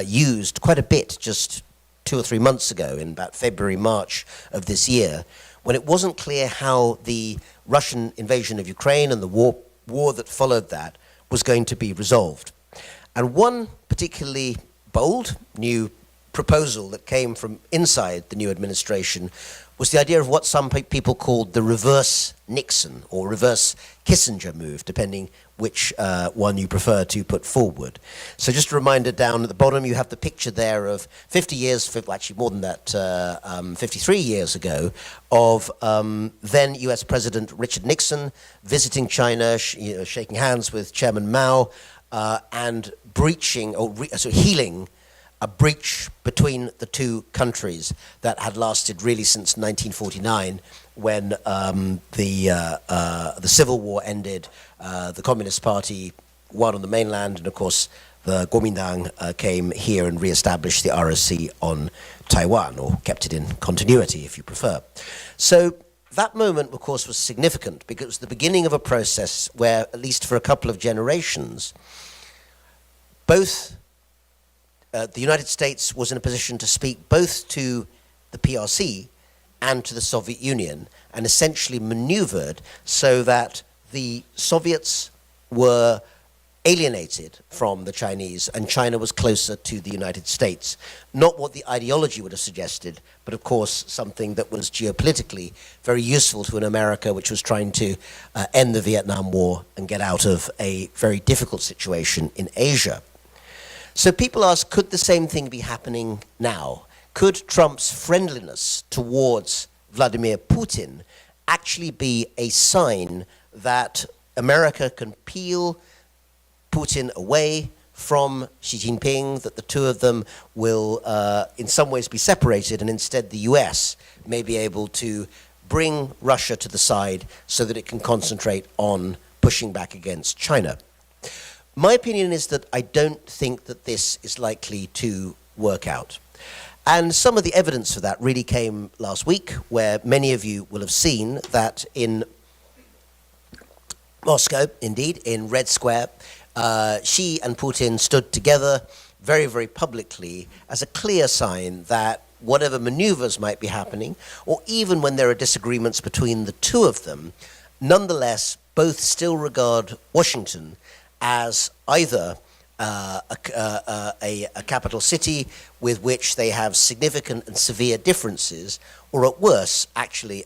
used quite a bit just 2 or 3 months ago, in about February, March of this year, when it wasn't clear how the Russian invasion of Ukraine and the war that followed that was going to be resolved. And one particularly bold new proposal that came from inside the new administration was the idea of what some people called the reverse Nixon or reverse Kissinger move, depending which one you prefer to put forward. So just a reminder, down at the bottom you have the picture there of 50 years, actually more than that, 53 years ago, of then US President Richard Nixon visiting China, shaking hands with Chairman Mao, and breaching, or healing a breach between the two countries that had lasted really since 1949, when the Civil War ended, the Communist Party won on the mainland, and of course the Kuomintang came here and re-established the ROC on Taiwan, or kept it in continuity if you prefer. So that moment, of course, was significant because it was the beginning of a process where, at least for a couple of generations, both the United States was in a position to speak both to the PRC and to the Soviet Union, and essentially maneuvered so that the Soviets were alienated from the Chinese and China was closer to the United States. Not what the ideology would have suggested, but of course something that was geopolitically very useful to an America which was trying to end the Vietnam War and get out of a very difficult situation in Asia. So people ask, could the same thing be happening now? Could Trump's friendliness towards Vladimir Putin actually be a sign that America can peel Putin away from Xi Jinping, that the two of them will in some ways be separated, and instead the US may be able to bring Russia to the side so that it can concentrate on pushing back against China? My opinion is that I don't think that this is likely to work out. And some of the evidence for that really came last week, where many of you will have seen that in Moscow, indeed, in Red Square, Xi and Putin stood together very, very publicly as a clear sign that whatever maneuvers might be happening, or even when there are disagreements between the two of them, nonetheless, both still regard Washington as either a capital city with which they have significant and severe differences, or at worst, actually,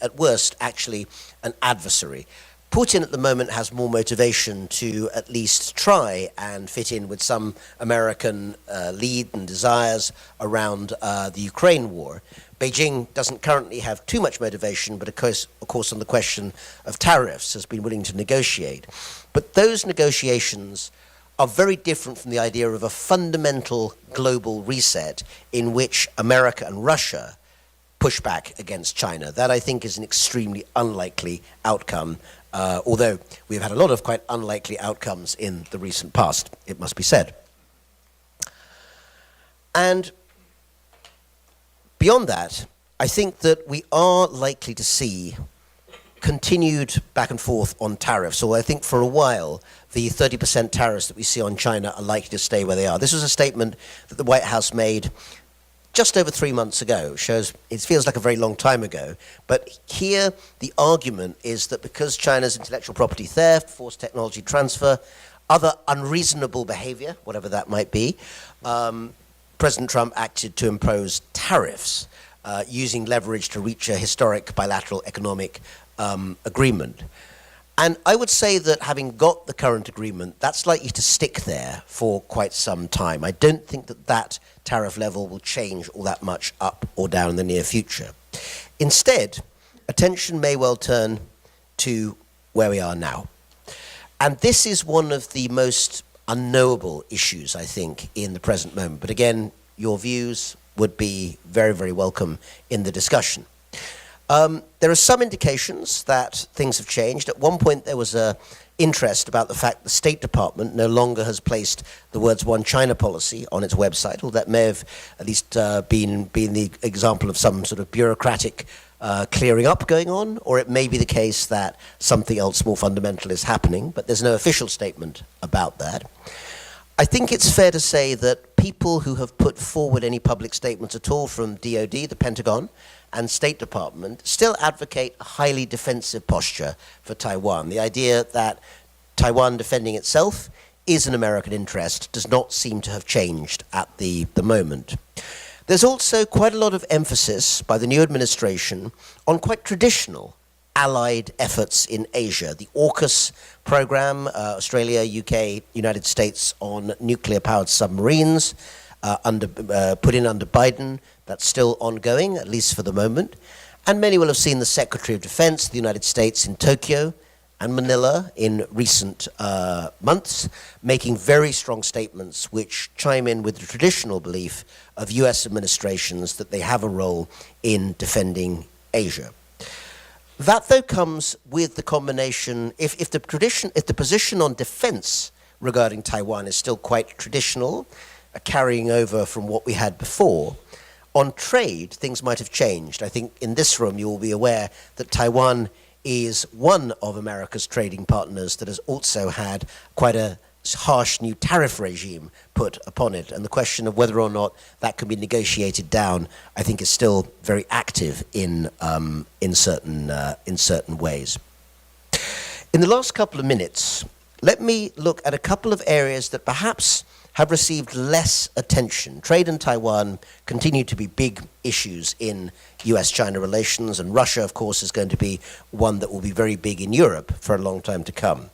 an adversary. Putin at the moment has more motivation to at least try and fit in with some American lead and desires around the Ukraine war. Beijing doesn't currently have too much motivation, but of course on the question of tariffs has been willing to negotiate. But those negotiations are very different from the idea of a fundamental global reset in which America and Russia push back against China. That, I think, is an extremely unlikely outcome, although we've had a lot of quite unlikely outcomes in the recent past, it must be said. And beyond that, I think that we are likely to see continued back and forth on tariffs. So I think for a while, the 30% tariffs that we see on China are likely to stay where they are. This was a statement that the White House made just over 3 months ago. It feels like a very long time ago. But here, the argument is that because China's intellectual property theft, forced technology transfer, other unreasonable behavior, whatever that might be, President Trump acted to impose tariffs using leverage to reach a historic bilateral economic agreement. And I would say that having got the current agreement, that's likely to stick there for quite some time. I don't think that that tariff level will change all that much up or down in the near future. Instead, attention may well turn to where we are now. And this is one of the most unknowable issues, I think, in the present moment. But again, your views would be very, very welcome in the discussion. There are some indications that things have changed. At one point, there was a interest about the fact the State Department no longer has placed the words One China policy on its website, or that may have at least been the example of some sort of bureaucratic clearing up going on, or it may be the case that something else more fundamental is happening, but there's no official statement about that. I think it's fair to say that people who have put forward any public statements at all from DoD, the Pentagon, and State Department still advocate a highly defensive posture for Taiwan. The idea that Taiwan defending itself is an American interest does not seem to have changed at the moment. There's also quite a lot of emphasis by the new administration on quite traditional allied efforts in Asia. The AUKUS program, Australia, UK, United States on nuclear-powered submarines, put in under Biden, that's still ongoing, at least for the moment. And many will have seen the Secretary of Defense of the United States in Tokyo and Manila in recent months, making very strong statements which chime in with the traditional belief of US administrations that they have a role in defending Asia. That, though, comes with the combination, if the position on defense regarding Taiwan is still quite traditional, carrying over from what we had before, on trade, things might have changed. I think in this room you will be aware that Taiwan is one of America's trading partners that has also had quite a harsh new tariff regime put upon it. And the question of whether or not that can be negotiated down, I think, is still very active in certain ways. In the last couple of minutes, let me look at a couple of areas that perhaps have received less attention. Trade and Taiwan continue to be big issues in US-China relations, and Russia, of course, is going to be one that will be very big in Europe for a long time to come.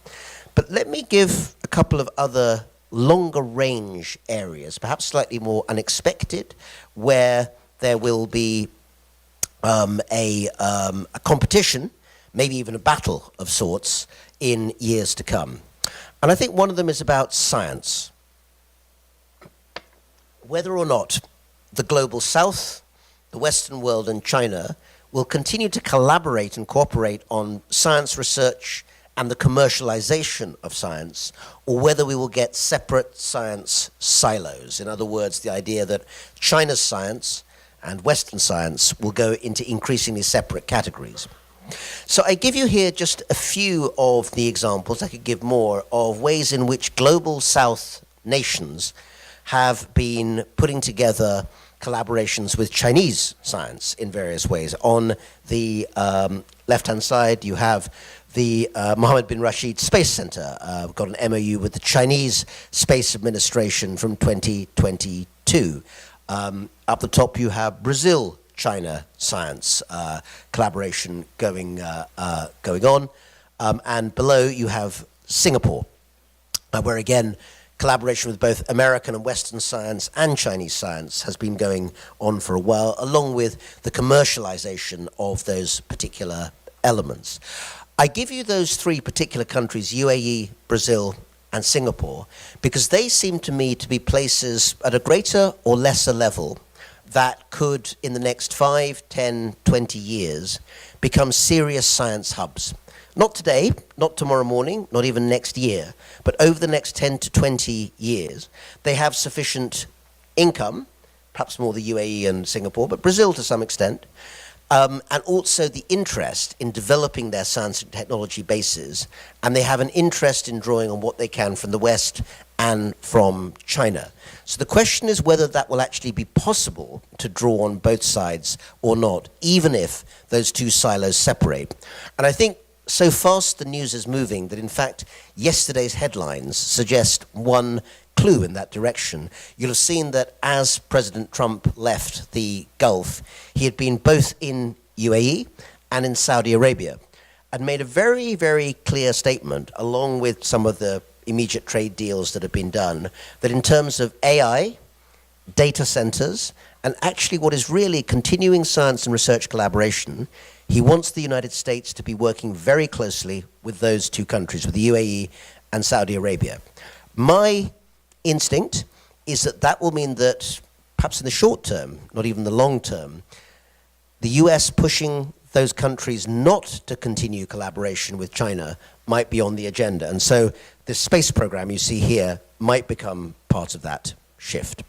But let me give a couple of other longer range areas, perhaps slightly more unexpected, where there will be a competition, maybe even a battle of sorts, in years to come. And I think one of them is about science. Whether or not the global south, the Western world, and China will continue to collaborate and cooperate on science research and the commercialization of science, or whether we will get separate science silos. In other words, the idea that China's science and Western science will go into increasingly separate categories. So I give you here just a few of the examples, I could give more, of ways in which global south nations have been putting together collaborations with Chinese science in various ways. On the left-hand side, you have the Mohammed bin Rashid Space Center. We've got an MOU with the Chinese Space Administration from 2022. Up the top, you have Brazil-China science collaboration going on. And below, you have Singapore, where again, collaboration with both American and Western science and Chinese science has been going on for a while, along with the commercialization of those particular elements. I give you those three particular countries, UAE, Brazil, and Singapore, because they seem to me to be places at a greater or lesser level that could, in the next 5, 10, 20 years, become serious science hubs. Not today, not tomorrow morning, not even next year, but over the next 10 to 20 years, they have sufficient income, perhaps more the UAE and Singapore, but Brazil to some extent, and also the interest in developing their science and technology bases, and they have an interest in drawing on what they can from the West and from China. So the question is whether that will actually be possible to draw on both sides or not, even if those two silos separate. And I think so fast the news is moving that, in fact, yesterday's headlines suggest one clue in that direction. You'll have seen that as President Trump left the Gulf, he had been both in UAE and in Saudi Arabia and made a very, very clear statement, along with some of the immediate trade deals that have been done, that in terms of AI, data centers, and actually what is really continuing science and research collaboration, he wants the United States to be working very closely with those two countries, with the UAE and Saudi Arabia. My instinct is that that will mean that perhaps in the short term, not even the long term, the US pushing those countries not to continue collaboration with China might be on the agenda. And so this space program you see here might become part of that shift.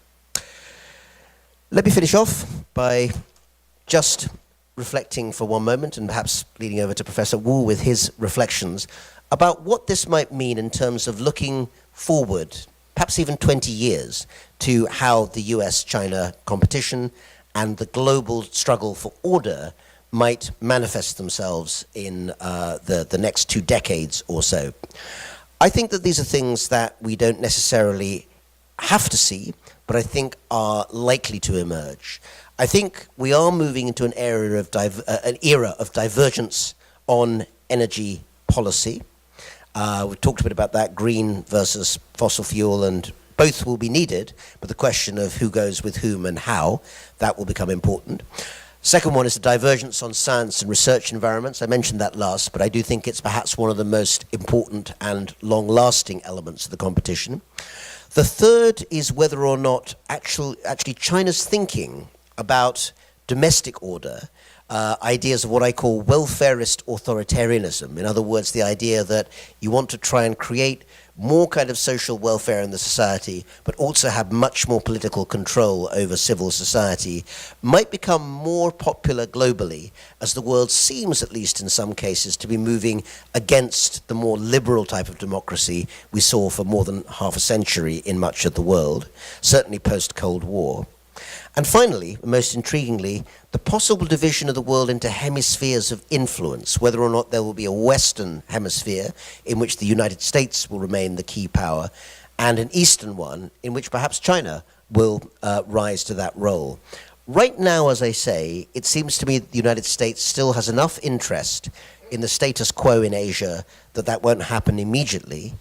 Let me finish off by just reflecting for one moment and perhaps leading over to Professor Wu with his reflections about what this might mean in terms of looking forward, perhaps even 20 years, to how the US-China competition and the global struggle for order might manifest themselves in the next 2 decades or so. I think that these are things that we don't necessarily have to see, but I think are likely to emerge. I think we are moving into an era of divergence on energy policy. We've talked a bit about that, green versus fossil fuel, and both will be needed, but the question of who goes with whom and how, that will become important. Second one is the divergence on science and research environments. I mentioned that last, but I do think it's perhaps one of the most important and long-lasting elements of the competition. The third is whether or not actually China's thinking about domestic order, ideas of what I call welfarist authoritarianism. In other words, the idea that you want to try and create more kind of social welfare in the society, but also have much more political control over civil society, might become more popular globally as the world seems, at least in some cases, to be moving against the more liberal type of democracy we saw for more than half a century in much of the world, certainly post-Cold War. And finally, most intriguingly, the possible division of the world into hemispheres of influence, whether or not there will be a Western hemisphere in which the United States will remain the key power, and an Eastern one in which perhaps China will rise to that role. Right now, as I say, it seems to me that the United States still has enough interest in the status quo in Asia that won't happen immediately.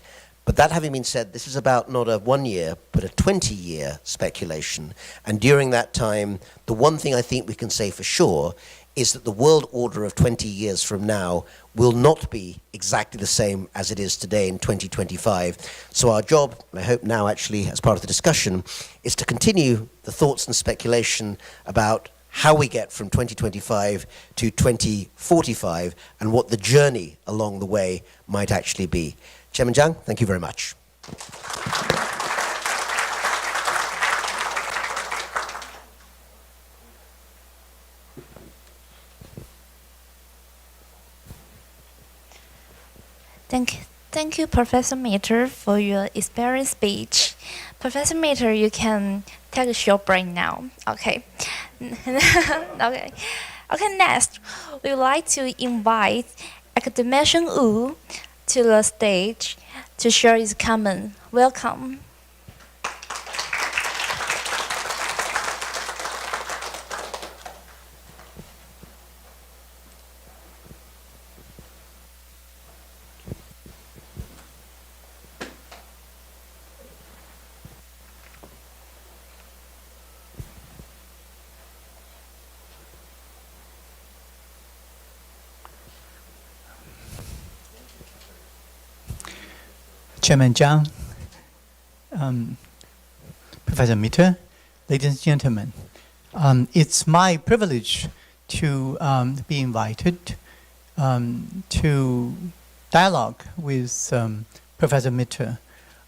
But that having been said, this is about not a 1 year, but a 20-year speculation. And during that time, the one thing I think we can say for sure is that the world order of 20 years from now will not be exactly the same as it is today in 2025. So our job, and I hope now actually as part of the discussion, is to continue the thoughts and speculation about how we get from 2025 to 2045 and what the journey along the way might actually be. Chairman Jiang, thank you very much. Thank you, Professor Mitter, for your inspiring speech. Professor Mitter, you can take a short break now. Okay. Okay. Okay, next, we would like to invite Academician Wu to the stage to share his comment. Welcome. Chairman Jiang, Professor Mitter, ladies and gentlemen, it's my privilege to be invited to dialogue with Professor Mitter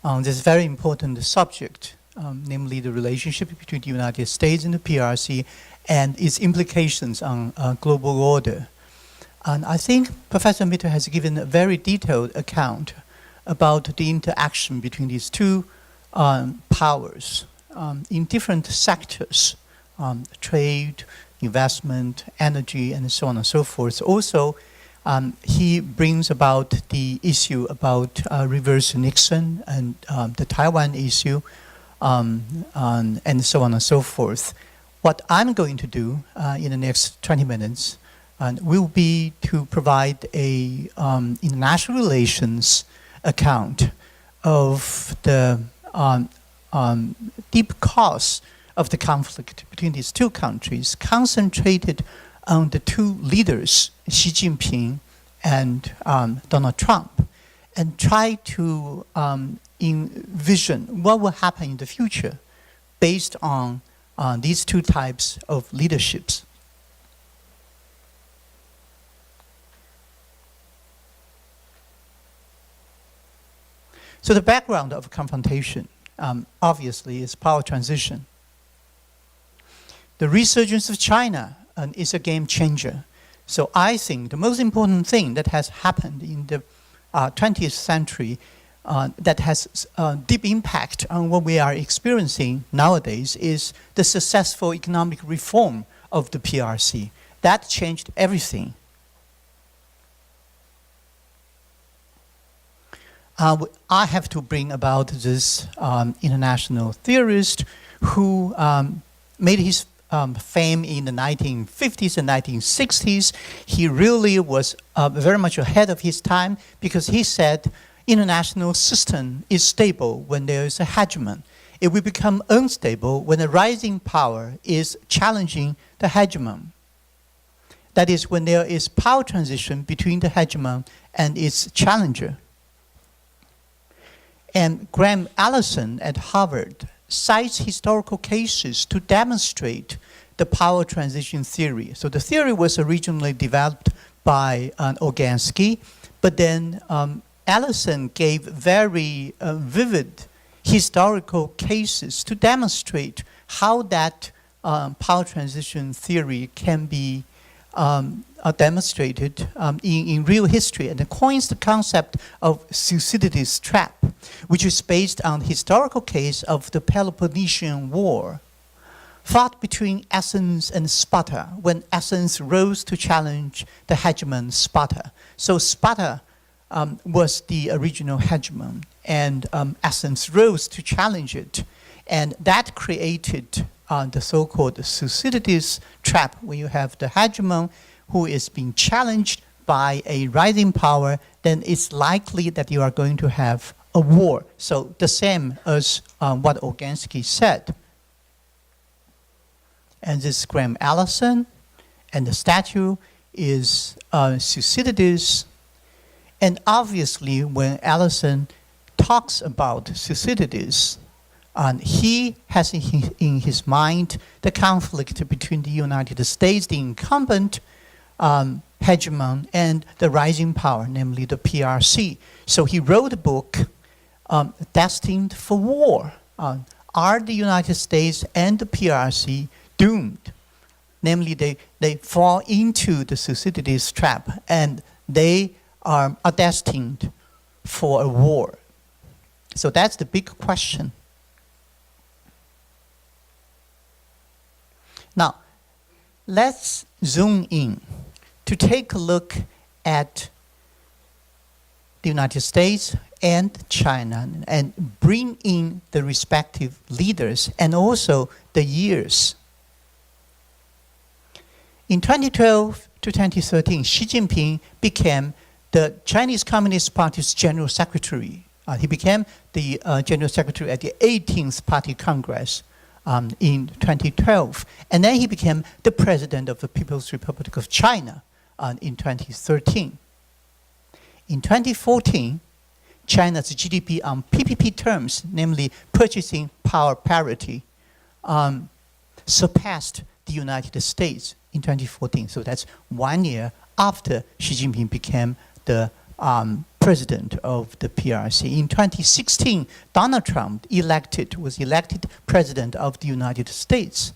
on this very important subject, namely the relationship between the United States and the PRC and its implications on global order. And I think Professor Mitter has given a very detailed account about the interaction between these two powers in different sectors, trade, investment, energy, and so on and so forth. Also, he brings about the issue about reverse Nixon and the Taiwan issue, and so on and so forth. What I'm going to do in the next 20 minutes will be to provide a international relations account of the deep cause of the conflict between these two countries, concentrated on the two leaders, Xi Jinping and Donald Trump, and try to envision what will happen in the future based on these two types of leaderships. So the background of confrontation, obviously, is power transition. The resurgence of China is a game changer. So I think the most important thing that has happened in the 20th century that has a deep impact on what we are experiencing nowadays is the successful economic reform of the PRC. That changed everything. I have to bring about this international theorist who made his fame in the 1950s and 1960s. He really was very much ahead of his time because he said international system is stable when there is a hegemon. It will become unstable when a rising power is challenging the hegemon. That is, when there is power transition between the hegemon and its challenger. And Graham Allison at Harvard cites historical cases to demonstrate the power transition theory. So the theory was originally developed by Organsky, but then Allison gave very vivid historical cases to demonstrate how that power transition theory can be demonstrated in real history, and it coins the concept of Thucydides' trap, which is based on the historical case of the Peloponnesian War, fought between Athens and Sparta, when Athens rose to challenge the hegemon Sparta. So Sparta was the original hegemon, and Athens rose to challenge it, and that created the so-called Thucydides trap, where you have the hegemon who is being challenged by a rising power, then it's likely that you are going to have a war. So the same as what Organsky said. And this Graham Allison, and the statue is Thucydides. And obviously, when Allison talks about Thucydides, he has in his mind the conflict between the United States, the incumbent hegemon, and the rising power, namely the PRC. So he wrote a book destined for war. Are the United States and the PRC doomed? Namely, they fall into the Thucydides trap, and they are destined for a war. So that's the big question. Now, let's zoom in to take a look at the United States and China and bring in the respective leaders and also the years. In 2012 to 2013, Xi Jinping became the Chinese Communist Party's General Secretary. He became the General Secretary at the 18th Party Congress in 2012. And then he became the President of the People's Republic of China in 2013. In 2014, China's GDP on PPP terms, namely purchasing power parity, surpassed the United States in 2014. So that's 1 year after Xi Jinping became the president of the PRC. In 2016, Donald Trump was elected president of the United States.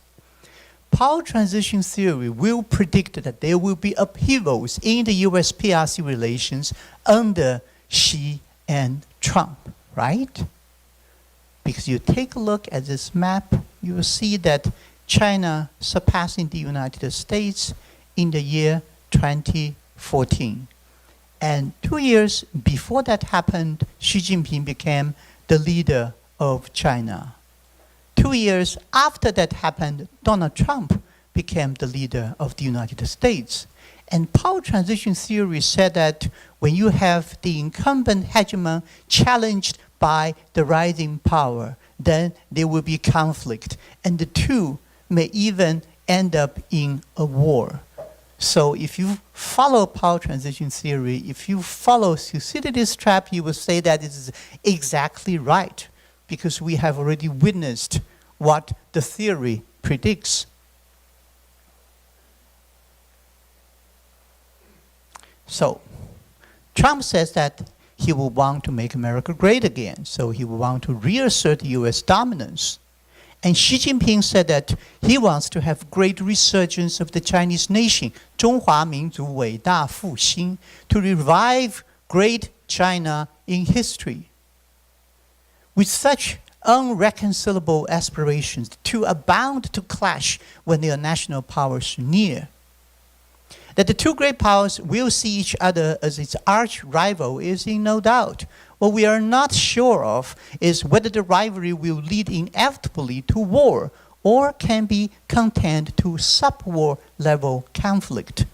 Power transition theory will predict that there will be upheavals in the US-PRC relations under Xi and Trump, right? Because you take a look at this map, you will see that China surpassing the United States in the year 2014. And 2 years before that happened, Xi Jinping became the leader of China. 2 years after that happened, Donald Trump became the leader of the United States. And power transition theory said that when you have the incumbent hegemon challenged by the rising power, then there will be conflict. And the two may even end up in a war. So if you follow power transition theory, if you follow Thucydides' trap, you will say that it is exactly right, because we have already witnessed what the theory predicts. So Trump says that he will want to make America great again. So he will want to reassert U.S. dominance. And Xi Jinping said that he wants to have great resurgence of the Chinese nation, 中华民族伟大复兴, to revive great China in history. With such unreconcilable aspirations, two are bound to clash when their national powers near. That the two great powers will see each other as its arch rival is in no doubt. What we are not sure of is whether the rivalry will lead inevitably to war or can be contained to sub-war level conflict.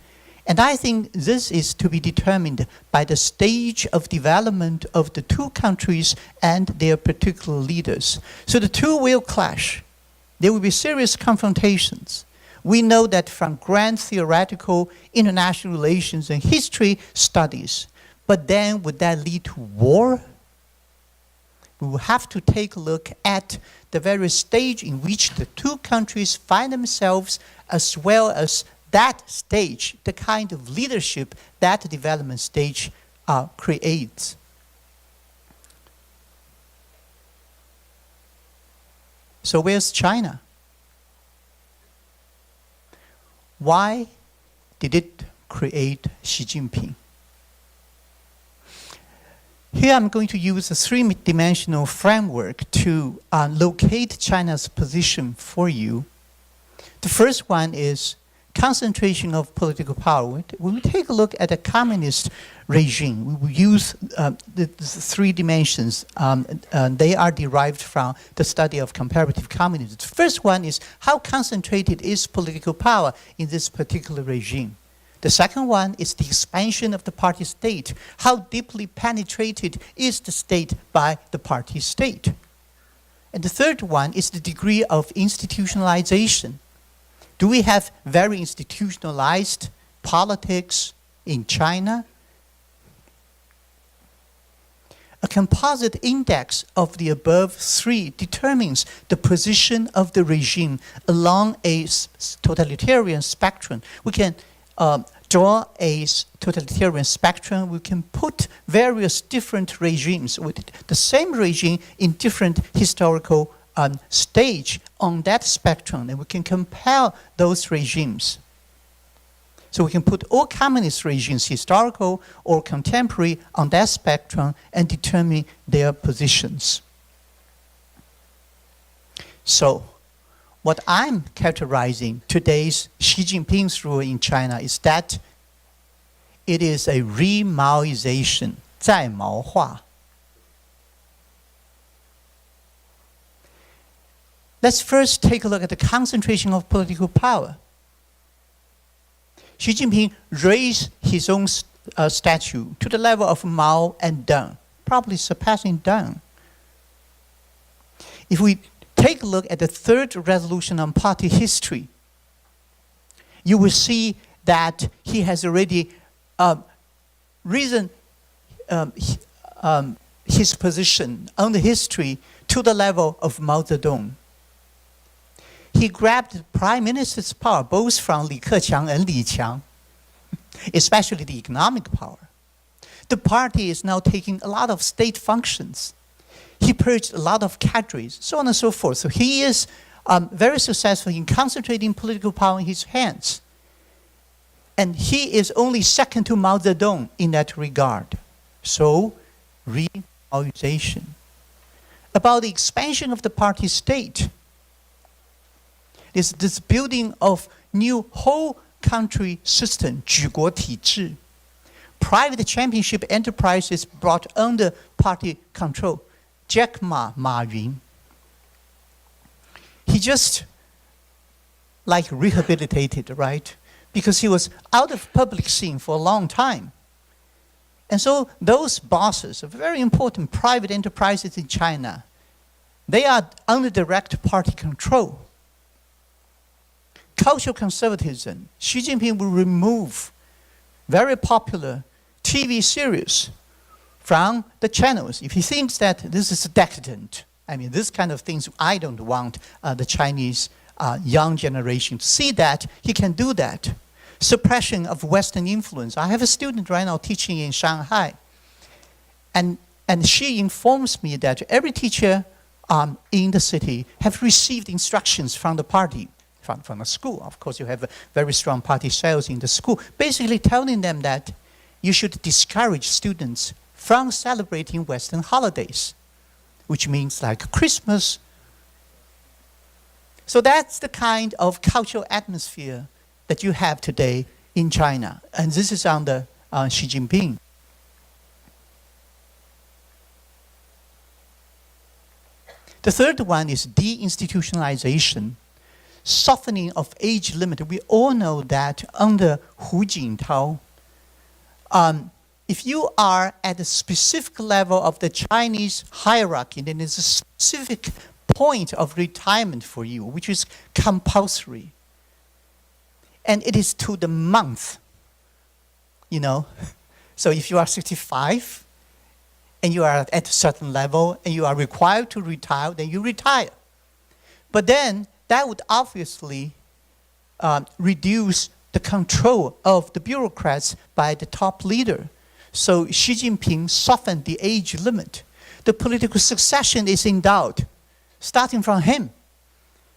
And I think this is to be determined by the stage of development of the two countries and their particular leaders. So the two will clash. There will be serious confrontations. We know that from grand theoretical international relations and history studies. But then would that lead to war? We will have to take a look at the very stage in which the two countries find themselves, as well as that stage, the kind of leadership that development stage creates. So where's China? Why did it create Xi Jinping? Here I'm going to use a three-dimensional framework to locate China's position for you. The first one is concentration of political power. When we take a look at a communist regime, we will use the three dimensions. They are derived from the study of comparative communism. The first one is how concentrated is political power in this particular regime. The second one is the expansion of the party state. How deeply penetrated is the state by the party state? And the third one is the degree of institutionalization. Do we have very institutionalized politics in China? A composite index of the above three determines the position of the regime along a totalitarian spectrum. We can draw a totalitarian spectrum. We can put various different regimes with the same regime in different historical stage on that spectrum, and we can compare those regimes. So we can put all communist regimes, historical or contemporary, on that spectrum and determine their positions. So what I'm characterizing today's Xi Jinping's rule in China is that it is a re-Maoization, 再毛化. Let's first take a look at the concentration of political power. Xi Jinping raised his own statue to the level of Mao and Deng, probably surpassing Deng. If we take a look at the third resolution on party history, you will see that he has already risen his position on the history to the level of Mao Zedong. He grabbed the prime minister's power both from Li Keqiang and Li Qiang, especially the economic power. The party is now taking a lot of state functions. He purged a lot of cadres, so on and so forth. So he is very successful in concentrating political power in his hands. And he is only second to Mao Zedong in that regard. So, re-Maoization. About the expansion of the party state, is this building of new whole country system, 举国体制. Private championship enterprises brought under party control. Jack Ma, Ma Yun. He just like rehabilitated, right? Because he was out of public scene for a long time. And so those bosses of very important private enterprises in China, they are under direct party control. Cultural conservatism. Xi Jinping will remove very popular TV series from the channels if he thinks that this is decadent. I mean, this kind of things I don't want the Chinese young generation to see that. He can do that. Suppression of Western influence. I have a student right now teaching in Shanghai. And she informs me that every teacher in the city have received instructions from the party, from the school. Of course, you have very strong party cells in the school, basically telling them that you should discourage students from celebrating Western holidays, which means like Christmas. So that's the kind of cultural atmosphere that you have today in China. And this is under Xi Jinping. The third one is deinstitutionalization, softening of age limit. We all know that under Hu Jintao, if you are at a specific level of the Chinese hierarchy, then there's a specific point of retirement for you, which is compulsory. And it is to the month, you know. So if you are 65, and you are at a certain level, and you are required to retire, then you retire. But then, that would obviously reduce the control of the bureaucrats by the top leader. So Xi Jinping softened the age limit. The political succession is in doubt, starting from him.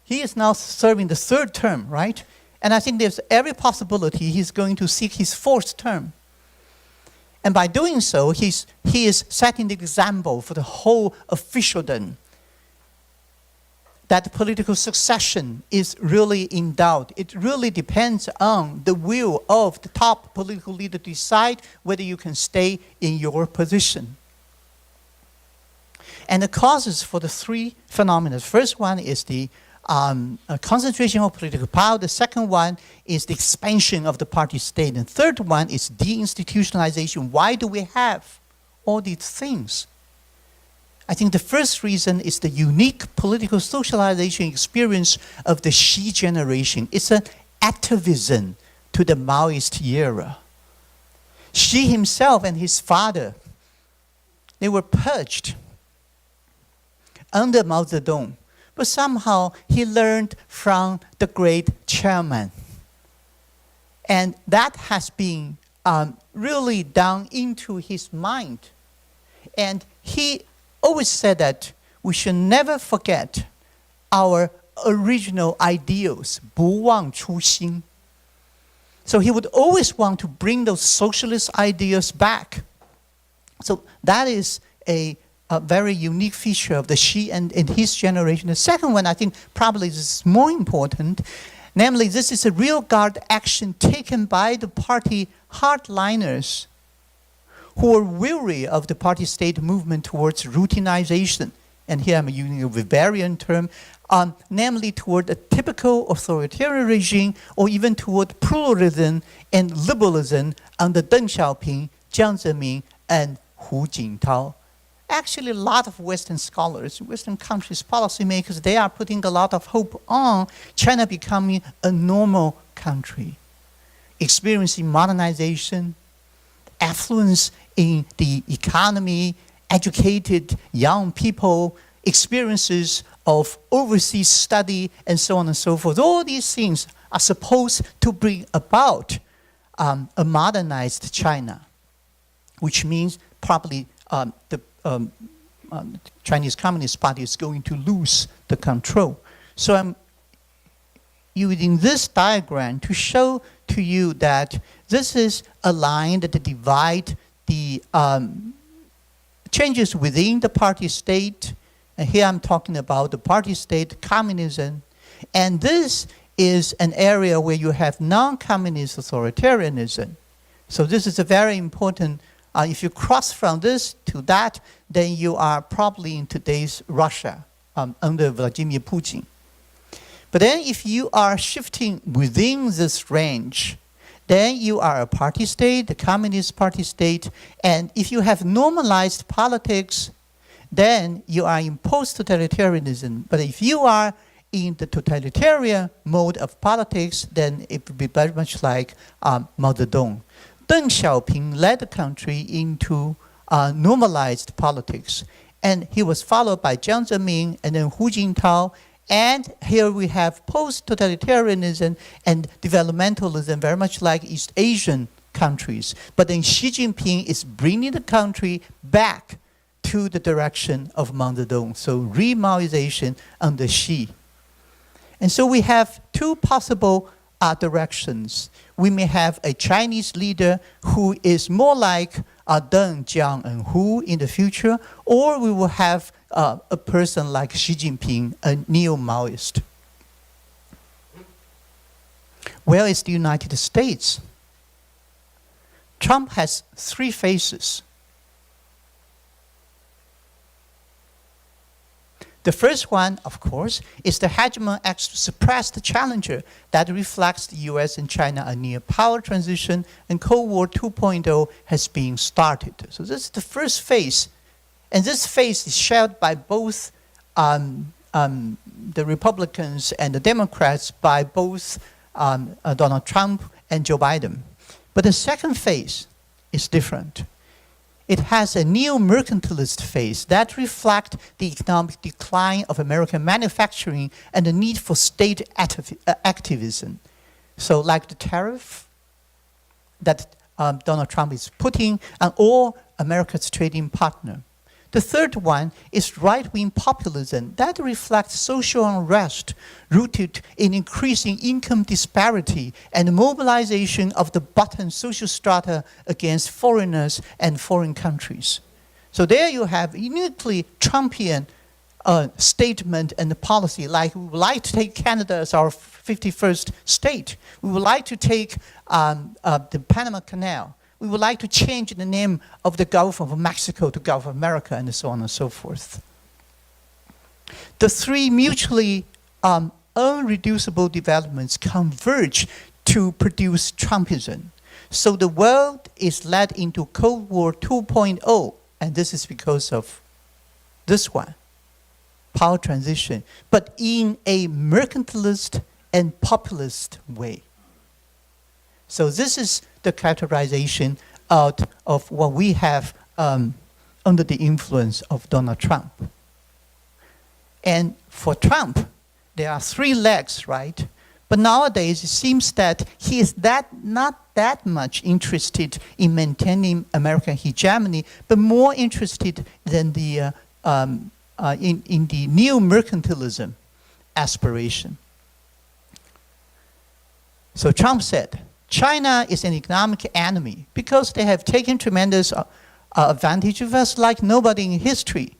He is now serving the third term, right? And I think there's every possibility he's going to seek his fourth term. And by doing so, he is setting the example for the whole officialdom that political succession is really in doubt. It really depends on the will of the top political leader to decide whether you can stay in your position. And the causes for the three phenomena. The first one is the concentration of political power. The second one is the expansion of the party state. And the third one is deinstitutionalization. Why do we have all these things? I think the first reason is the unique political socialization experience of the Xi generation. It's an activism to the Maoist era. Xi himself and his father, they were purged under Mao Zedong. But somehow he learned from the great chairman. And that has been really down into his mind. And he always said that we should never forget our original ideals, 不忘初心. So he would always want to bring those socialist ideas back. So that is a very unique feature of the Xi and his generation. The second one, I think, probably is more important. Namely, this is a real guard action taken by the party hardliners who are weary of the party state movement towards routinization. And here I'm using a Weberian term, namely toward a typical authoritarian regime or even toward pluralism and liberalism under Deng Xiaoping, Jiang Zemin, and Hu Jintao. Actually, a lot of Western scholars, Western countries, policymakers, they are putting a lot of hope on China becoming a normal country, experiencing modernization, affluence in the economy, educated young people, experiences of overseas study, and so on and so forth. All these things are supposed to bring about a modernized China, which means probably the Chinese Communist Party is going to lose the control. So I'm using this diagram to show to you that this is a line that divides the changes within the party state. And here I'm talking about the party state, communism. And this is an area where you have non-communist authoritarianism. So this is a very important. If you cross from this to that, then you are probably in today's Russia under Vladimir Putin. But then if you are shifting within this range, then you are a party state, the Communist Party state, and if you have normalized politics, then you are in post-totalitarianism. But if you are in the totalitarian mode of politics, then it would be very much like Mao Zedong. Deng Xiaoping led the country into normalized politics. And he was followed by Jiang Zemin and then Hu Jintao. And here we have post-totalitarianism and developmentalism, very much like East Asian countries. But then Xi Jinping is bringing the country back to the direction of Mao Zedong. So re-Maoization under Xi. And so we have two possible directions. We may have a Chinese leader who is more like Deng, Jiang, and Hu in the future, or we will have a person like Xi Jinping, a neo-Maoist. Where is the United States? Trump has three faces. The first one, of course, is the hegemon acts to suppress the challenger that reflects the US and China are near power transition and Cold War 2.0 has been started. So this is the first phase. And this phase is shared by both the Republicans and the Democrats, by both Donald Trump and Joe Biden. But the second phase is different. It has a neo-mercantilist phase that reflects the economic decline of American manufacturing and the need for state activism. So like the tariff that Donald Trump is putting on all America's trading partner. The third one is right-wing populism that reflects social unrest rooted in increasing income disparity and mobilization of the bottom social strata against foreigners and foreign countries. So there you have uniquely Trumpian statement and policy, like we would like to take Canada as our 51st state. We would like to take the Panama Canal. We would like to change the name of the Gulf of Mexico to Gulf of America, and so on and so forth. The three mutually unreducible developments converge to produce Trumpism. So the world is led into Cold War 2.0, and this is because of this one, power transition, but in a mercantilist and populist way. So this is the characterization out of what we have under the influence of Donald Trump. And for Trump, there are three legs, right? But nowadays, it seems that he is not that much interested in maintaining American hegemony, but more interested than in the neo-mercantilism aspiration. So Trump said, China is an economic enemy because they have taken tremendous advantage of us like nobody in history.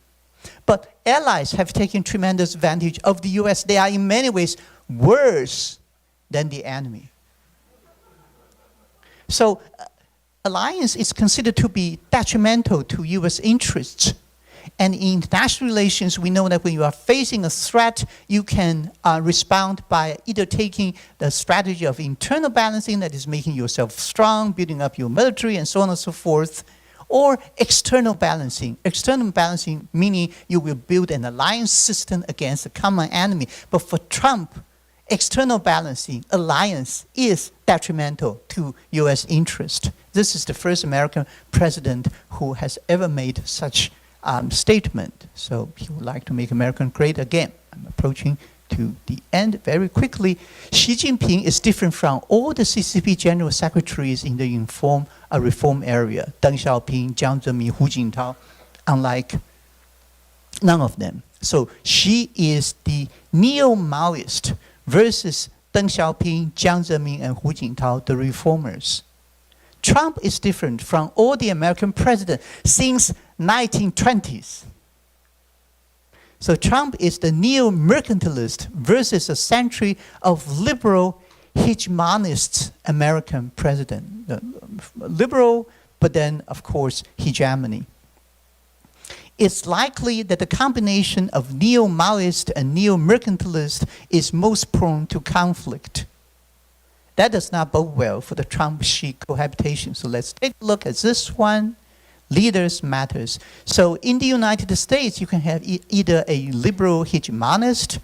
But allies have taken tremendous advantage of the US. They are in many ways worse than the enemy. So alliance is considered to be detrimental to US interests. And in international relations, we know that when you are facing a threat, you can respond by either taking the strategy of internal balancing, that is making yourself strong, building up your military, and so on and so forth, or external balancing. External balancing meaning you will build an alliance system against a common enemy. But for Trump, external balancing, alliance, is detrimental to US interest. This is the first American president who has ever made such statement. So he would like to make America great again. I'm approaching to the end very quickly. Xi Jinping is different from all the CCP general secretaries in the reform area. Deng Xiaoping, Jiang Zemin, Hu Jintao, unlike none of them. So Xi is the neo-Maoist versus Deng Xiaoping, Jiang Zemin, and Hu Jintao, the reformers. Trump is different from all the American presidents since 1920s. So Trump is the neo-mercantilist versus a century of liberal hegemonist American president. Liberal, but then, of course, hegemony. It's likely that the combination of neo-Maoist and neo-mercantilist is most prone to conflict. That does not bode well for the Trump-Xi cohabitation. So let's take a look at this one. Leaders matters. So in the United States, you can have either a liberal hegemonist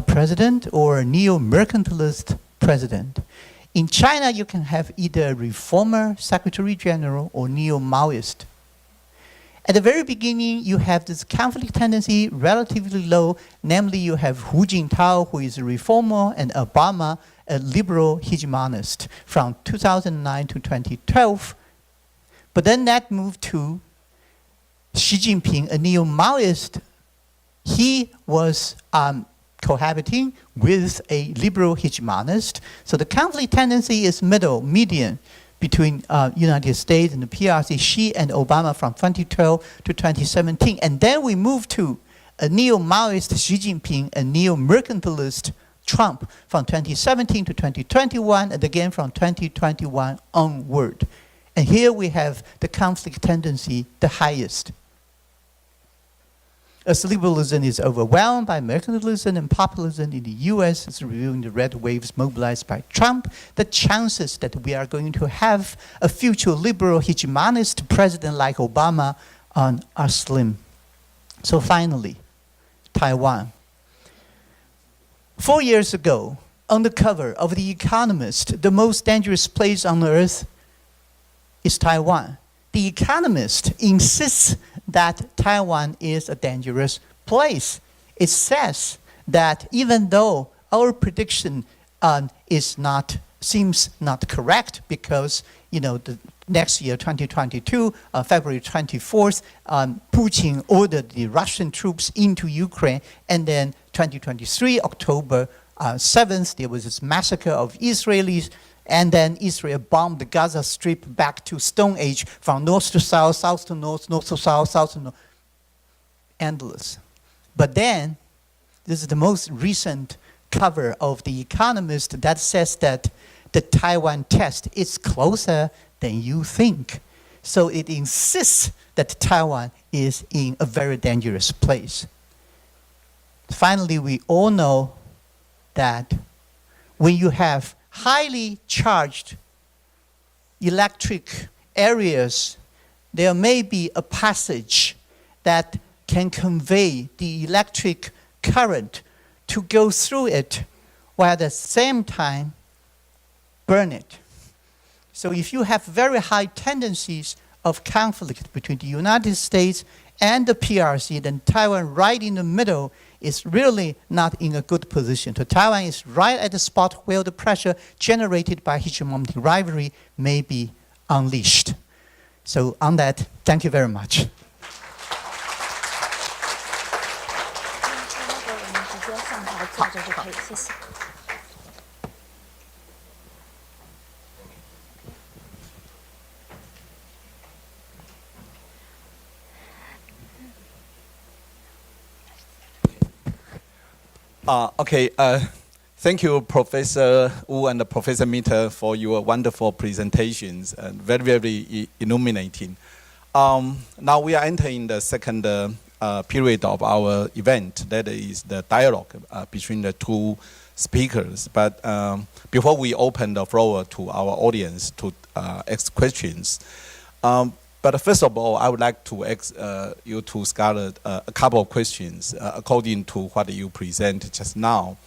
president or a neo-mercantilist president. In China, you can have either a reformer, secretary general, or neo-Maoist. At the very beginning, you have this conflict tendency relatively low, namely you have Hu Jintao, who is a reformer, and Obama a liberal hegemonist from 2009 to 2012. But then that moved to Xi Jinping, a neo-Maoist. He was cohabiting with a liberal hegemonist. So the conflict tendency is median between United States and the PRC, Xi and Obama from 2012 to 2017. And then we move to a neo-Maoist Xi Jinping, a neo-mercantilist Trump from 2017 to 2021, and again from 2021 onward. And here we have the conflict tendency the highest. As liberalism is overwhelmed by mercantilism and populism in the US, as reviewing the red waves mobilized by Trump, the chances that we are going to have a future liberal hegemonist president like Obama are slim. So finally, Taiwan. 4 years ago, on the cover of The Economist, the most dangerous place on earth is Taiwan. The Economist insists that Taiwan is a dangerous place. It says that even though our prediction seems not correct, because the next year, 2022, February 24th, Putin ordered the Russian troops into Ukraine, and then 2023, October 7th, there was this massacre of Israelis. And then Israel bombed the Gaza Strip back to Stone Age, from north to south, south to north, north to south, south to north. Endless. But then, this is the most recent cover of The Economist that says that the Taiwan test is closer than you think. So it insists that Taiwan is in a very dangerous place. Finally, we all know that when you have highly charged electric areas, there may be a passage that can convey the electric current to go through it, while at the same time burn it. So if you have very high tendencies of conflict between the United States and the PRC, then Taiwan right in the middle is really not in a good position. So Taiwan is right at the spot where the pressure generated by hegemonic rivalry may be unleashed. So on that, thank you very much. Thank you, Professor Wu and Professor Mitter, for your wonderful presentations, and very, very illuminating. Now we are entering the second period of our event, that is the dialogue between the two speakers. But before we open the floor to our audience to ask questions, but first of all, I would like to ask you to Scarlett a couple of questions according to what you presented just now.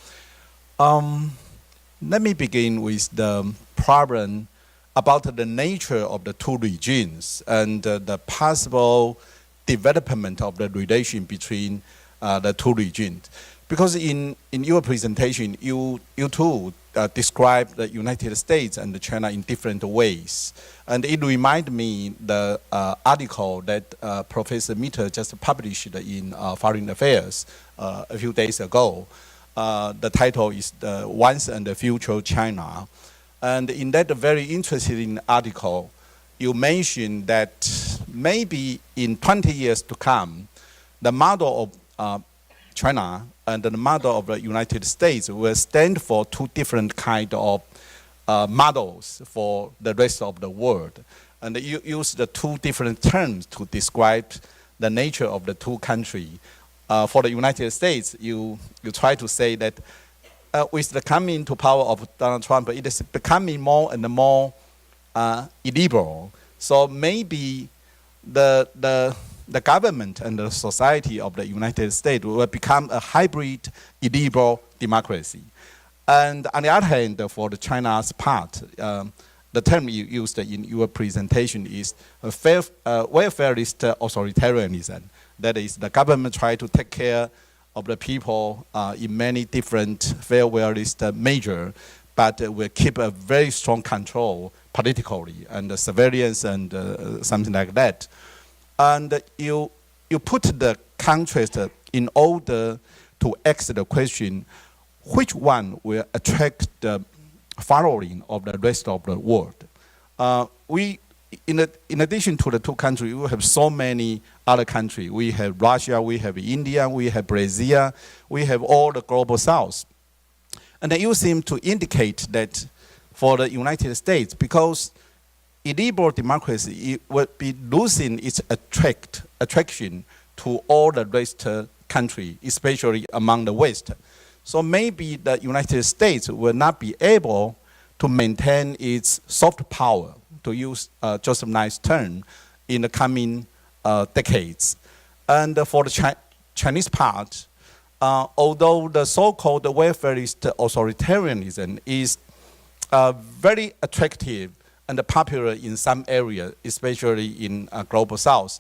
Let me begin with the problem about the nature of the two regions and the possible development of the relation between the two regions. Because in your presentation, you too described the United States and China in different ways. And it reminded me the article that Professor Mitter just published in Foreign Affairs a few days ago. The title is the Once and the Future China. And in that very interesting article, you mentioned that maybe in 20 years to come, the model of China and the model of the United States will stand for two different kinds of models for the rest of the world. And you use the two different terms to describe the nature of the two countries. For the United States, you try to say that with the coming to power of Donald Trump, it is becoming more and more illiberal. So maybe the government and the society of the United States will become a hybrid illiberal democracy. And on the other hand, for the China's part, the term you used in your presentation is welfarist authoritarianism. That is, the government try to take care of the people in many different welfarist measures, but will keep a very strong control politically and surveillance and something like that. And you put the contrast in order to ask the question, which one will attract the following of the rest of the world? In addition to the two countries, we have so many other countries. We have Russia, we have India, we have Brazil, we have all the global south. And you seem to indicate that for the United States, because illiberal democracy, it will be losing its attraction to all the rest countries, especially among the West. So maybe the United States will not be able to maintain its soft power, to use Joseph Nye's term, in the coming decades. And for the Chinese part, although the so-called welfarist authoritarianism is very attractive and popular in some areas, especially in global south,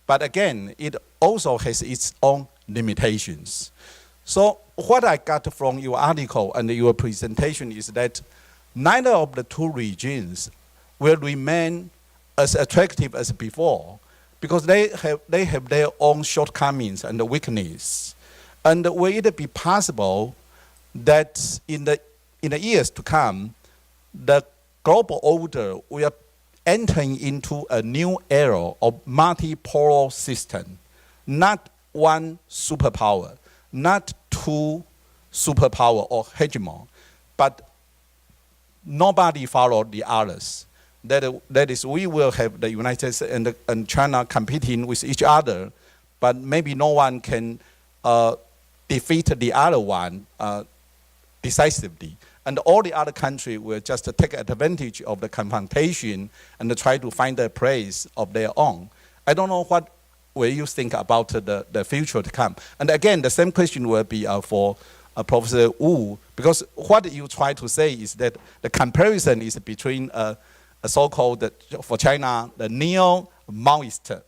but again, it also has its own limitations. So what I got from your article and your presentation is that neither of the two regions will remain as attractive as before, because they have their own shortcomings and weaknesses. And will it be possible that in the years to come, the global order will enter into a new era of multipolar system, not one superpower, not two superpower or hegemon, but nobody follow the others. That is, we will have the United States and China competing with each other, but maybe no one can defeat the other one decisively. And all the other countries will just take advantage of the confrontation and try to find a place of their own. I don't know what will you think about the future to come. And again, the same question will be for Professor Wu, because what you try to say is that the comparison is between a so-called, for China, the neo-Maoist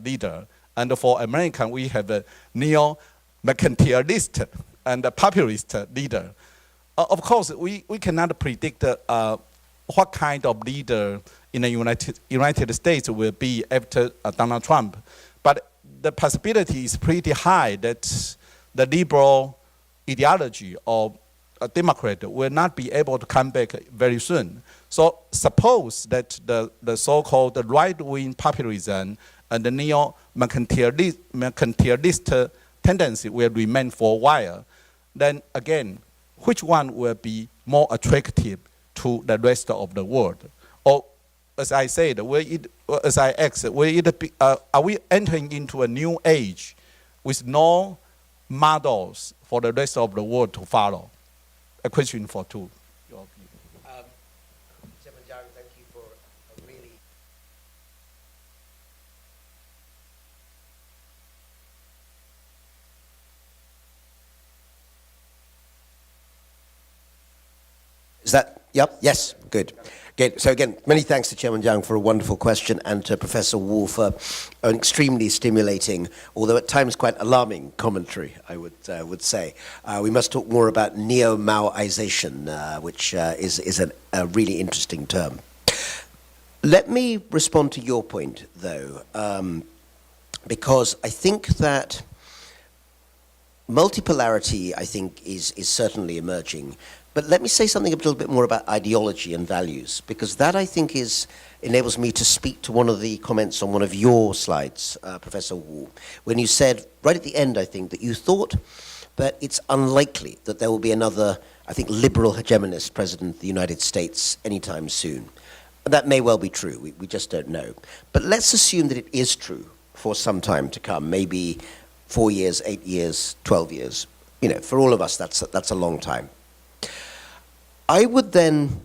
leader, and for America, we have a neo-mercantilist and a populist leader. Of course, we cannot predict what kind of leader in the United States will be after Donald Trump. But the possibility is pretty high that the liberal ideology of a Democrat will not be able to come back very soon. So suppose that the so-called right-wing populism and the neo-mercantilist tendency will remain for a while, then again, which one will be more attractive to the rest of the world? Or, as I said, are we entering into a new age with no models for the rest of the world to follow? A question for two. Thank you for a really... Is that, yep, yes, good. Okay, so again, many thanks to Chairman Jiang for a wonderful question and to Professor Wu for an extremely stimulating, although at times quite alarming commentary, I would say. We must talk more about neo-Maoization, which is a really interesting term. Let me respond to your point, though, because I think that multipolarity, I think, is certainly emerging. But let me say something a little bit more about ideology and values, because that, I think, enables me to speak to one of the comments on one of your slides, Professor Wu, when you said, right at the end, I think, that you thought that it's unlikely that there will be another, I think, liberal hegemonist president of the United States anytime soon. And that may well be true. We just don't know. But let's assume that it is true for some time to come, maybe 4 years, 8 years, 12 years. You know, for all of us, that's a long time. I would then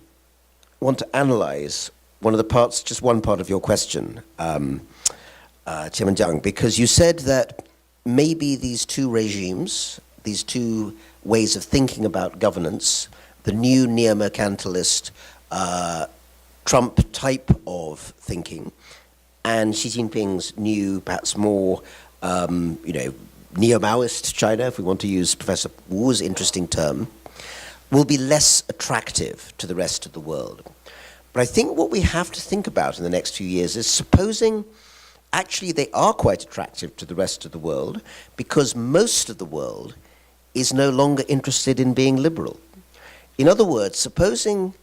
want to analyze one of the parts, just one part of your question, Chairman Jiang, because you said that maybe these two regimes, these two ways of thinking about governance, the new neo-mercantilist Trump type of thinking, and Xi Jinping's new, perhaps more, neo-Maoist China, if we want to use Professor Wu's interesting term, will be less attractive to the rest of the world. But I think what we have to think about in the next few years is supposing actually they are quite attractive to the rest of the world because most of the world is no longer interested in being liberal. In other words, supposing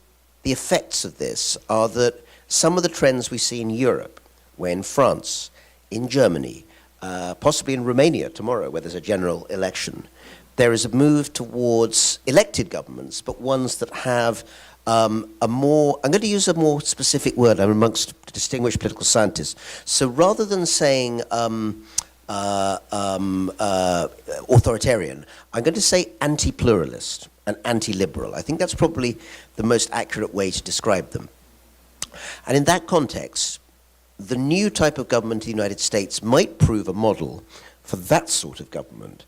the effects of this are that some of the trends we see in Europe, where in France, in Germany, possibly in Romania tomorrow, where there's a general election, there is a move towards elected governments, but ones that have a more, I'm going to use a more specific word, I'm amongst distinguished political scientists. So rather than saying authoritarian, I'm going to say anti-pluralist and anti-liberal. I think that's probably the most accurate way to describe them. And in that context, the new type of government in the United States might prove a model for that sort of government.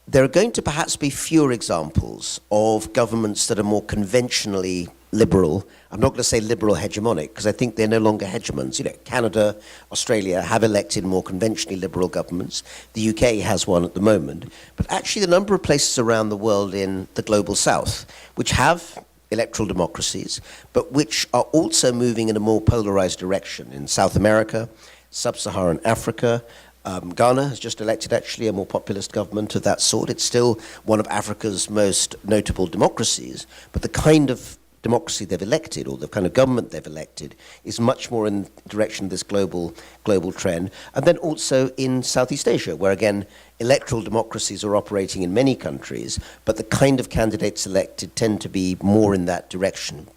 There are going to perhaps be fewer examples of governments that are more conventionally liberal. I'm not going to say liberal hegemonic, because I think they're no longer hegemons. You know, Canada, Australia have elected more conventionally liberal governments. The UK has one at the moment. But actually the number of places around the world in the global south, which have electoral democracies, but which are also moving in a more polarized direction. In South America, Sub-Saharan Africa, Ghana has just elected actually a more populist government of that sort. It's still one of Africa's most notable democracies, but the kind of democracy they've elected, or the kind of government they've elected, is much more in the direction of this global trend. And then also in Southeast Asia, where again, electoral democracies are operating in many countries, but the kind of candidates elected tend to be more in that direction.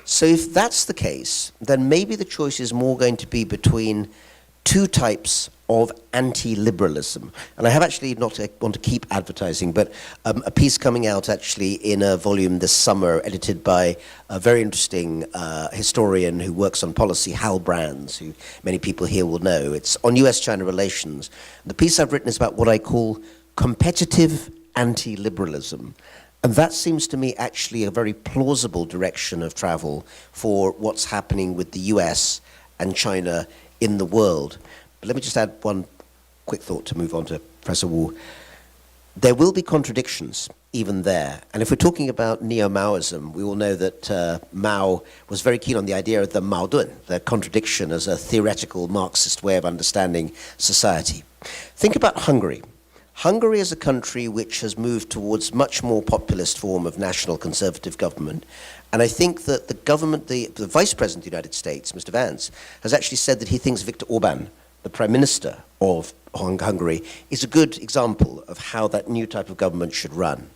So if that's the case, then maybe the choice is more going to be between two types of anti-liberalism. And I have actually, not to want to keep advertising, but a piece coming out actually in a volume this summer edited by a very interesting historian who works on policy, Hal Brands, who many people here will know. It's on US-China relations. The piece I've written is about what I call competitive anti-liberalism. And that seems to me actually a very plausible direction of travel for what's happening with the US and China in the world. But let me just add one quick thought to move on to Professor Wu. There will be contradictions even there. And if we're talking about neo-Maoism, we all know that Mao was very keen on the idea of the Maodun, the contradiction as a theoretical Marxist way of understanding society. Think about Hungary. Hungary is a country which has moved towards much more populist form of national conservative government. And I think that the government, the Vice President of the United States, Mr. Vance, has actually said that he thinks Viktor Orban, the Prime Minister of Hungary, is a good example of how that new type of government should run.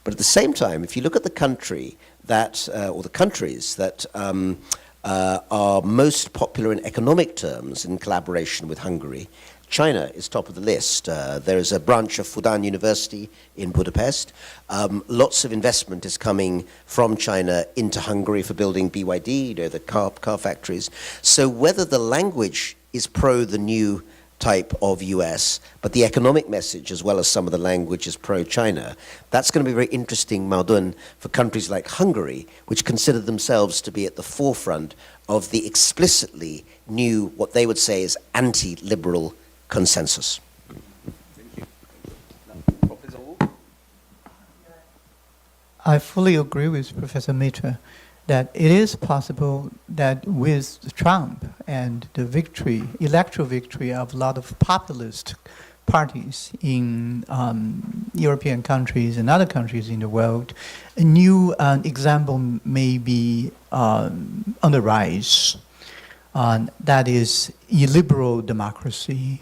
But at the same time, if you look at the country that, or the countries that are most popular in economic terms in collaboration with Hungary, China is top of the list. There is a branch of Fudan University in Budapest. Lots of investment is coming from China into Hungary for building BYD, you know, the car factories. So whether the language is pro the new type of US, but the economic message as well as some of the language is pro-China, that's going to be very interesting, Maodun, for countries like Hungary, which consider themselves to be at the forefront of the explicitly new, what they would say is anti-liberal consensus. Thank you. Professor Wu? I fully agree with Professor Mitter that it is possible that with Trump and the victory, electoral victory of a lot of populist parties in European countries and other countries in the world, a new example may be on the rise. That is illiberal democracy.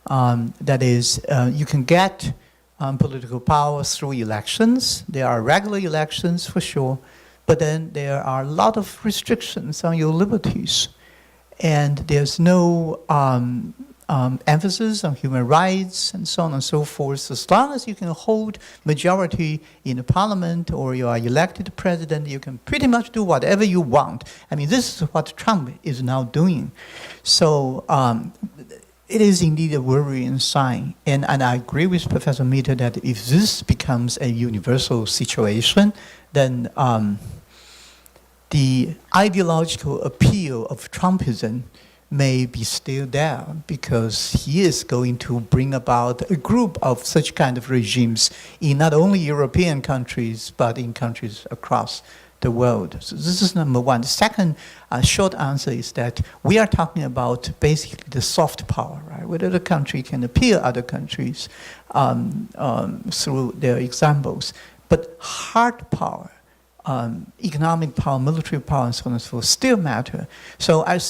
That is, you can get political power through elections. There are regular elections for sure, but then there are a lot of restrictions on your liberties. And there's no emphasis on human rights and so on and so forth. As long as you can hold majority in the parliament or you are elected president, you can pretty much do whatever you want. I mean, this is what Trump is now doing. So it is indeed a worrying sign. And I agree with Professor Mitter that if this becomes a universal situation, then the ideological appeal of Trumpism may be still there because he is going to bring about a group of such kind of regimes in not only European countries, but in countries across the world. So this is number one. The second short answer is that we are talking about basically the soft power, right? Whether the country can appeal other countries through their examples. But hard power, economic power, military power, and so on and so forth still matter. So I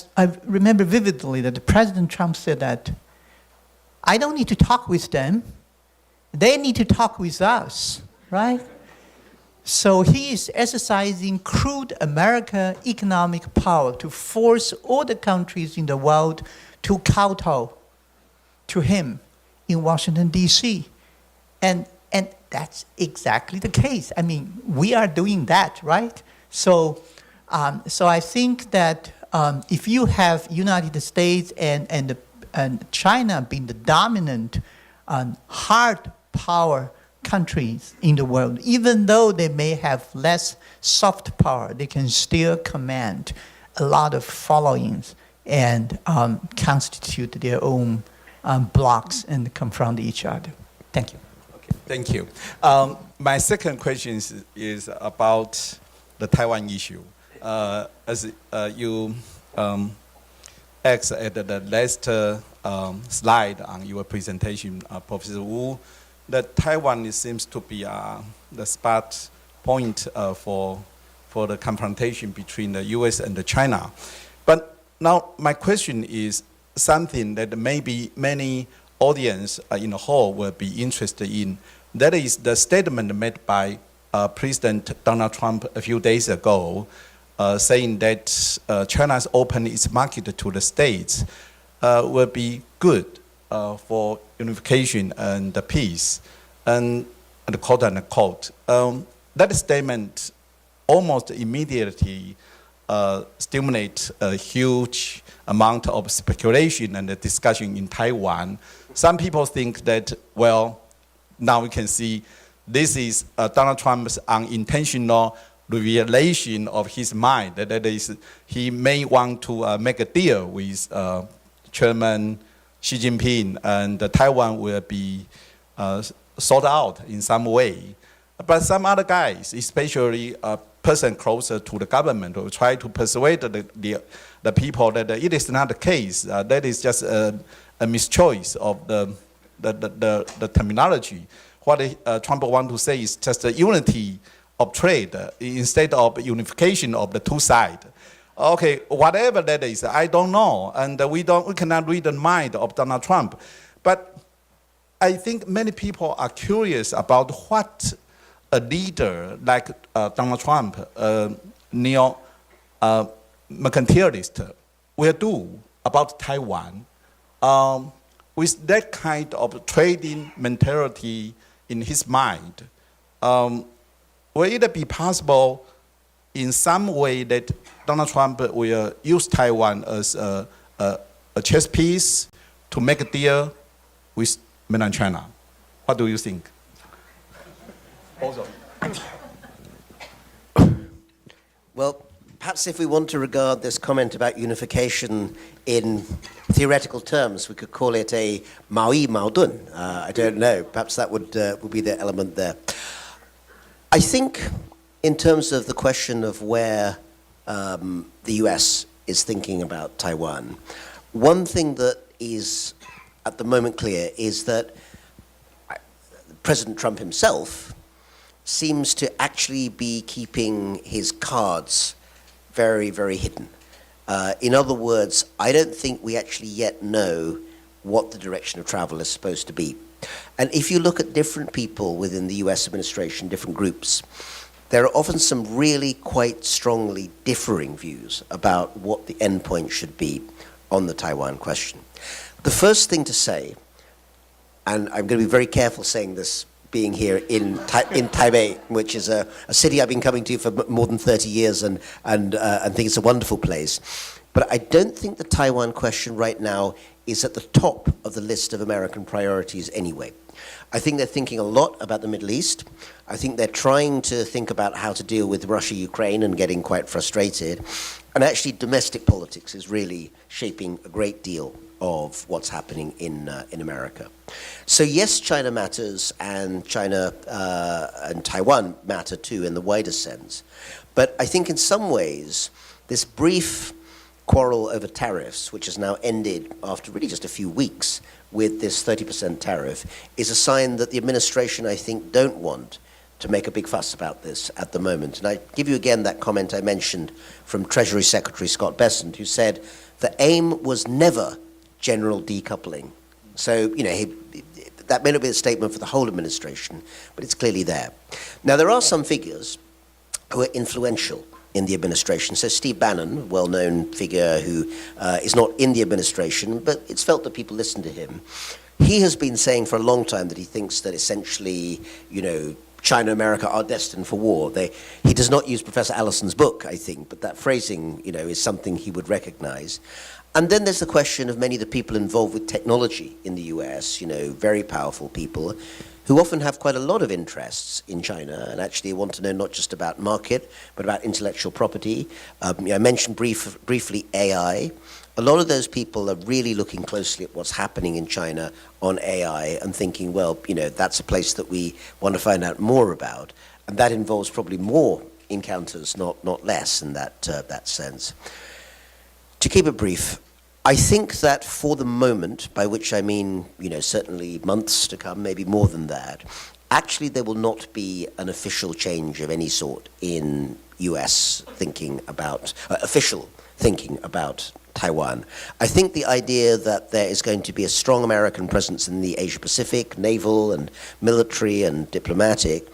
remember vividly that President Trump said that, I don't need to talk with them. They need to talk with us, right? So he is exercising crude American economic power to force all the countries in the world to kowtow to him in Washington, D.C. And that's exactly the case. I mean, we are doing that, right? So I think that if you have United States and China being the dominant hard power countries in the world, even though they may have less soft power, they can still command a lot of followings and constitute their own blocks and confront each other. Thank you. Okay, thank you. My second question is about the Taiwan issue. As you asked at the last slide on your presentation, Professor Wu, that Taiwan seems to be the spot point for the confrontation between the U.S. and China. But now my question is something that maybe many audience in the hall will be interested in. That is the statement made by President Donald Trump a few days ago, saying that China's opening its market to the States will be good for unification and peace, and quote unquote. That statement almost immediately stimulates a huge amount of speculation and discussion in Taiwan. Some people think that, well, now we can see this is Donald Trump's unintentional revelation of his mind. That is, he may want to make a deal with Chairman Xi Jinping, and Taiwan will be sought out in some way. But some other guys, especially a person closer to the government, will try to persuade the people that it is not the case. That is just a mischoice of the terminology. What Trump wants to say is just a unity of trade instead of unification of the two sides. Okay, whatever that is, I don't know, and we cannot read the mind of Donald Trump. But I think many people are curious about what a leader like Donald Trump, neo-mercantilist, will do about Taiwan with that kind of trading mentality in his mind. Will it be possible in some way that Donald Trump will use Taiwan as a chess piece to make a deal with mainland China? What do you think? Also. Well, perhaps if we want to regard this comment about unification in theoretical terms, we could call it a Maoyi Maodun. I don't know. Perhaps that would be the element there. I think in terms of the question of where the US is thinking about Taiwan, one thing that is at the moment clear is that President Trump himself seems to actually be keeping his cards very, very hidden. In other words, I don't think we actually yet know what the direction of travel is supposed to be. And if you look at different people within the US administration, different groups, there are often some really quite strongly differing views about what the endpoint should be on the Taiwan question. The first thing to say, and I'm going to be very careful saying this being here in Taipei, which is a city I've been coming to for more than 30 years and think it's a wonderful place. But I don't think the Taiwan question right now is at the top of the list of American priorities anyway. I think they're thinking a lot about the Middle East. I think they're trying to think about how to deal with Russia, Ukraine, and getting quite frustrated. And actually, domestic politics is really shaping a great deal of what's happening in America. So yes, China matters, and China and Taiwan matter too in the wider sense. But I think in some ways, this brief quarrel over tariffs, which has now ended after really just a few weeks with this 30% tariff, is a sign that the administration, I think, don't want to make a big fuss about this at the moment. And I give you again that comment I mentioned from Treasury Secretary Scott Bessent, who said the aim was never general decoupling. So, that may not be a statement for the whole administration, but it's clearly there. Now, there are some figures who are influential in the administration. So Steve Bannon, a well-known figure who is not in the administration, but it's felt that people listen to him. He has been saying for a long time that he thinks that essentially, China and America are destined for war. He does not use Professor Allison's book, I think, but that phrasing, is something he would recognize. And then there's the question of many of the people involved with technology in the US, very powerful people who often have quite a lot of interests in China and actually want to know not just about market, but about intellectual property. I mentioned briefly AI. A lot of those people are really looking closely at what's happening in China on AI and thinking, well, that's a place that we want to find out more about. And that involves probably more encounters, not less in that sense. To keep it brief, I think that for the moment, by which I mean, certainly months to come, maybe more than that, actually there will not be an official change of any sort in US thinking about, official thinking about Taiwan. I think the idea that there is going to be a strong American presence in the Asia-Pacific, naval and military and diplomatic,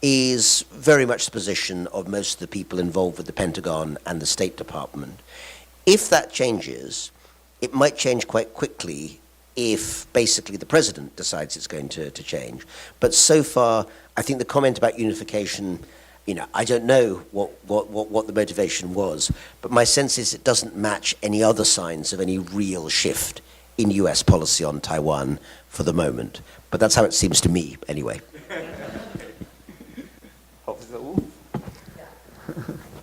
is very much the position of most of the people involved with the Pentagon and the State Department. If that changes, it might change quite quickly if basically the president decides it's going to change. But so far, I think the comment about unification, I don't know what the motivation was, but my sense is it doesn't match any other signs of any real shift in US policy on Taiwan for the moment. But that's how it seems to me, anyway.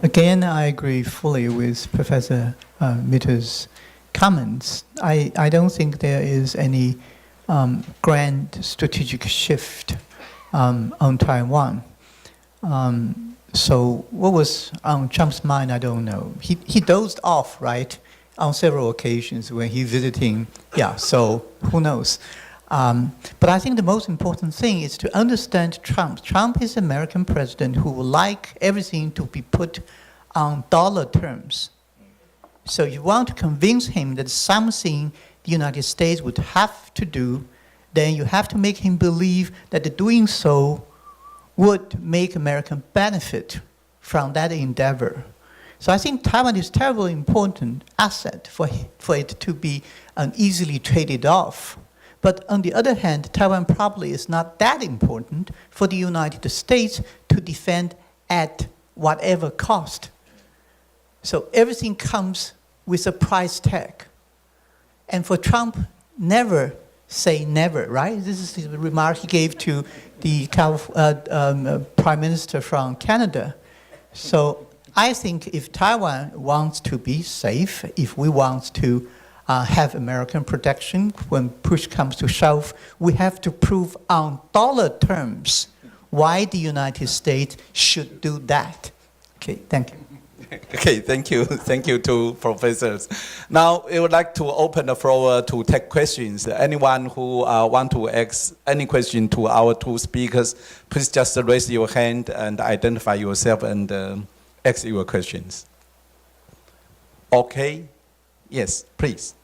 Again, I agree fully with Professor Mitter's comments. I don't think there is any grand strategic shift on Taiwan. So what was on Trump's mind, I don't know. He dozed off, right, on several occasions when he visiting. Yeah, so who knows? But I think the most important thing is to understand Trump. Trump is an American president who would like everything to be put on dollar terms. So you want to convince him that something the United States would have to do, then you have to make him believe that doing so would make America benefit from that endeavor. So I think Taiwan is a terribly important asset for it to be easily traded off. But on the other hand, Taiwan probably is not that important for the United States to defend at whatever cost. So everything comes with a price tag. And for Trump, never say never, right? This is the remark he gave to the Prime Minister from Canada. So I think if Taiwan wants to be safe, if we want to have American protection when push comes to shove, we have to prove on dollar terms why the United States should do that. Okay, thank you. Okay, thank you. Thank you to professors. Now, we would like to open the floor to take questions. Anyone who want to ask any question to our two speakers, please just raise your hand and identify yourself and ask your questions. Okay? Yes, please.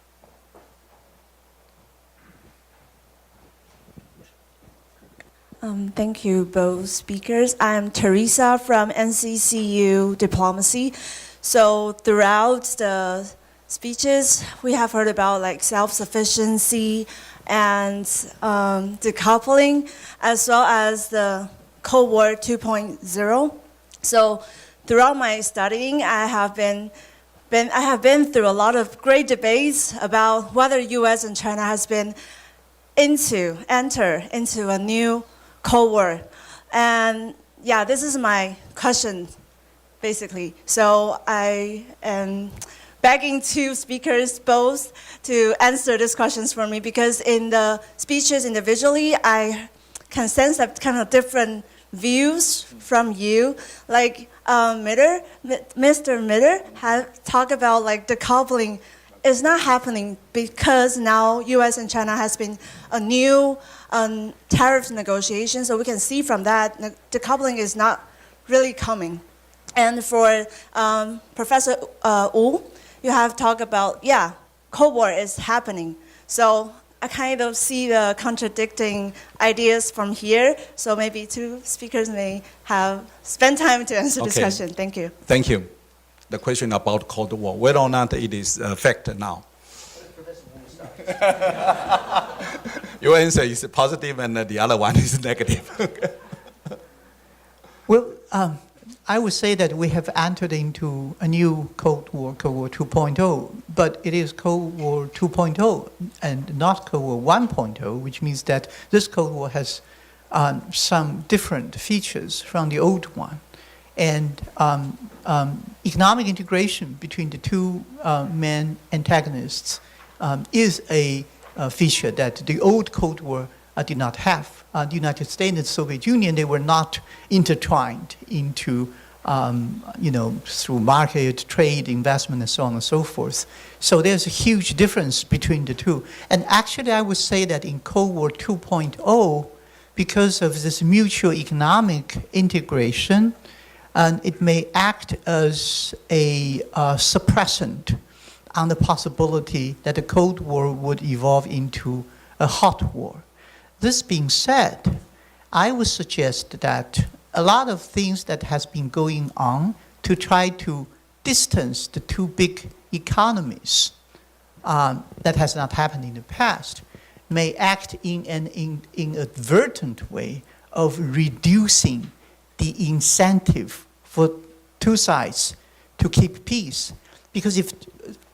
Thank you, both speakers. I'm Teresa from NCCU Diplomacy. So throughout the speeches, we have heard about like self-sufficiency and decoupling, as well as the Cold War 2.0. So throughout my studying, I have been through a lot of great debates about whether U.S. and China has been enter into a new Cold War. And yeah, this is my question, basically. So I am begging two speakers both to answer these questions for me, because in the speeches individually, I can sense that kind of different views from you. Like Mr. Mitter had talked about like decoupling is not happening because now U.S. and China has been a new tariff negotiation. So we can see from that decoupling is not really coming. And for Professor Wu, you have talked about, yeah, Cold War is happening. So I kind of see the contradicting ideas from here. So maybe two speakers may have spent time to answer this question. Thank you. Thank you. The question about Cold War, whether or not it is a fact now. Your answer is positive and the other one is negative. Well, I would say that we have entered into a new Cold War 2.0, but it is Cold War 2.0 and not Cold War 1.0, which means that this Cold War has some different features from the old one. And economic integration between the two main antagonists is a feature that the old Cold War did not have. The United States and the Soviet Union, they were not intertwined into, through market, trade, investment, and so on and so forth. So there's a huge difference between the two. And actually, I would say that in Cold War 2.0, because of this mutual economic integration, it may act as a suppressant on the possibility that the Cold War would evolve into a hot war. This being said, I would suggest that a lot of things that has been going on to try to distance the two big economies that has not happened in the past may act in an inadvertent way of reducing the incentive for two sides to keep peace. Because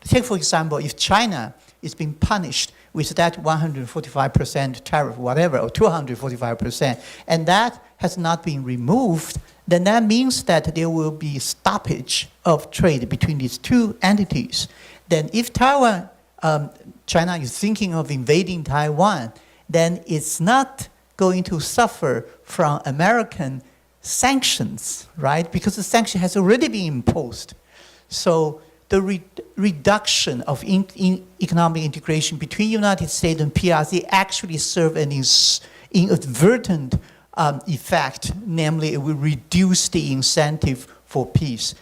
take for example, if China is being punished with that 145% tariff, whatever, or 245%, and that has not been removed, then that means that there will be stoppage of trade between these two entities. Then if China is thinking of invading Taiwan, then it's not going to suffer from American sanctions, right? Because the sanction has already been imposed. So the reduction of economic integration between United States and PRC actually serve an inadvertent effect, namely it will reduce the incentive for peace.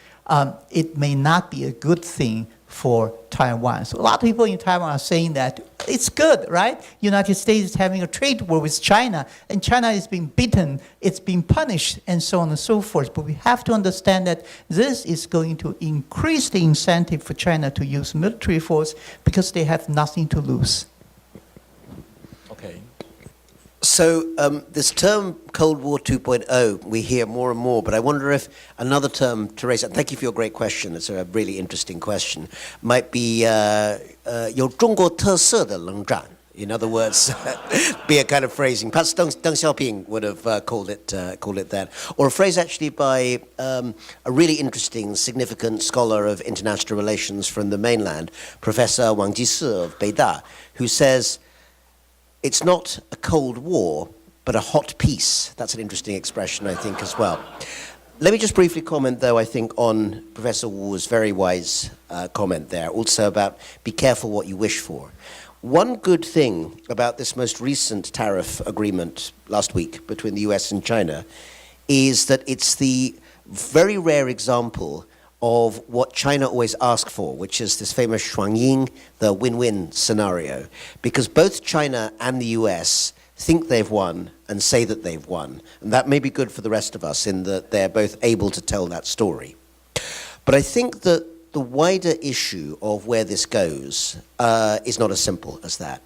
It may not be a good thing for Taiwan. So a lot of people in Taiwan are saying that it's good, right? United States is having a trade war with China, and China is being beaten, it's being punished, and so on and so forth. But we have to understand that this is going to increase the incentive for China to use military force because they have nothing to lose. Okay. So this term Cold War 2.0, we hear more and more, but I wonder if another term, Teresa, thank you for your great question, it's a really interesting question, might be 有中国特色的冷战. In other words, be a kind of phrasing. Perhaps Deng Xiaoping would have called it that. Or a phrase actually by a really interesting, significant scholar of international relations from the mainland, Professor Wang Jisi of Beida, who says, it's not a Cold War, but a hot peace. That's an interesting expression, I think, as well. Let me just briefly comment, though, I think, on Professor Wu's very wise comment there, also about be careful what you wish for. One good thing about this most recent tariff agreement last week between the US and China is that it's the very rare example of what China always asks for, which is this famous Shuangying, the win-win scenario. Because both China and the US think they've won and say that they've won. And that may be good for the rest of us in that they're both able to tell that story. But I think that the wider issue of where this goes is not as simple as that.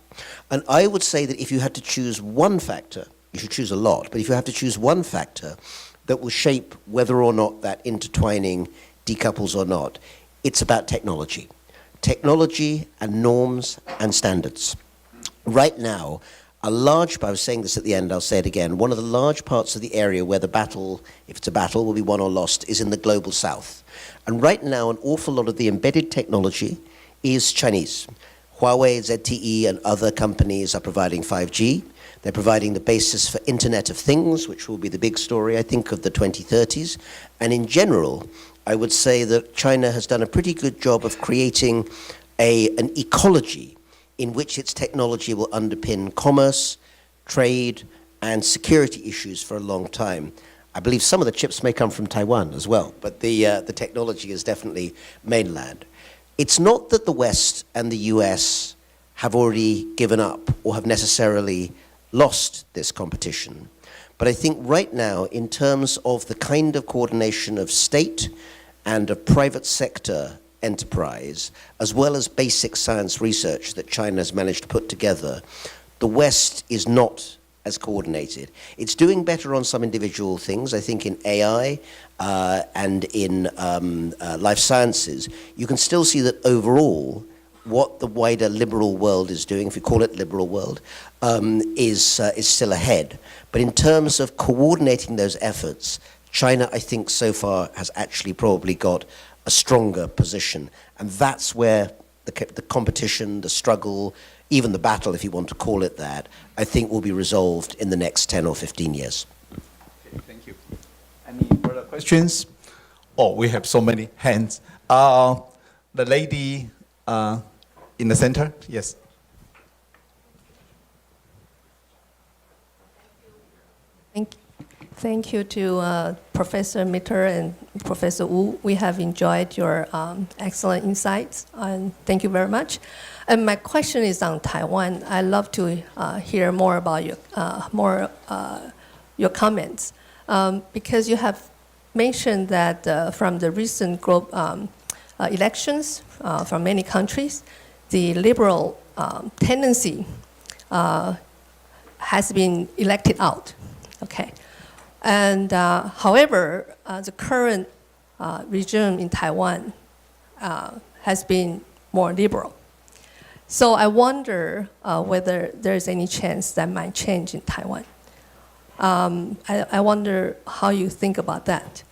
And I would say that if you had to choose one factor, you should choose a lot, but if you have to choose one factor that will shape whether or not that intertwining decouples or not, it's about technology. Technology and norms and standards. Right now, I was saying this at the end, I'll say it again, one of the large parts of the area where the battle, if it's a battle, will be won or lost, is in the global south. And right now, an awful lot of the embedded technology is Chinese. Huawei, ZTE, and other companies are providing 5G. They're providing the basis for Internet of Things, which will be the big story, I think, of the 2030s. And in general, I would say that China has done a pretty good job of creating an ecology in which its technology will underpin commerce, trade, and security issues for a long time. I believe some of the chips may come from Taiwan as well, but the technology is definitely mainland. It's not that the West and the US have already given up or have necessarily lost this competition, but I think right now, in terms of the kind of coordination of state and of private sector enterprise, as well as basic science research that China has managed to put together, the West is not as coordinated. It's doing better on some individual things. I think in AI and in life sciences, you can still see that overall, what the wider liberal world is doing, if you call it liberal world, is still ahead. But in terms of coordinating those efforts, China, I think, so far has actually probably got a stronger position. And that's where the competition, the struggle, even the battle, if you want to call it that, I think will be resolved in the next 10 or 15 years. Okay, thank you. Any further questions? Oh, we have so many hands. The lady in the center, yes. Thank you to Professor Mitter and Professor Wu. We have enjoyed your excellent insights, and thank you very much. And my question is on Taiwan. I'd love to hear more about your comments, because you have mentioned that from the recent elections from many countries, the liberal tendency has been elected out. Okay. And however, the current regime in Taiwan has been more liberal. So I wonder whether there's any chance that might change in Taiwan. I wonder how you think about that.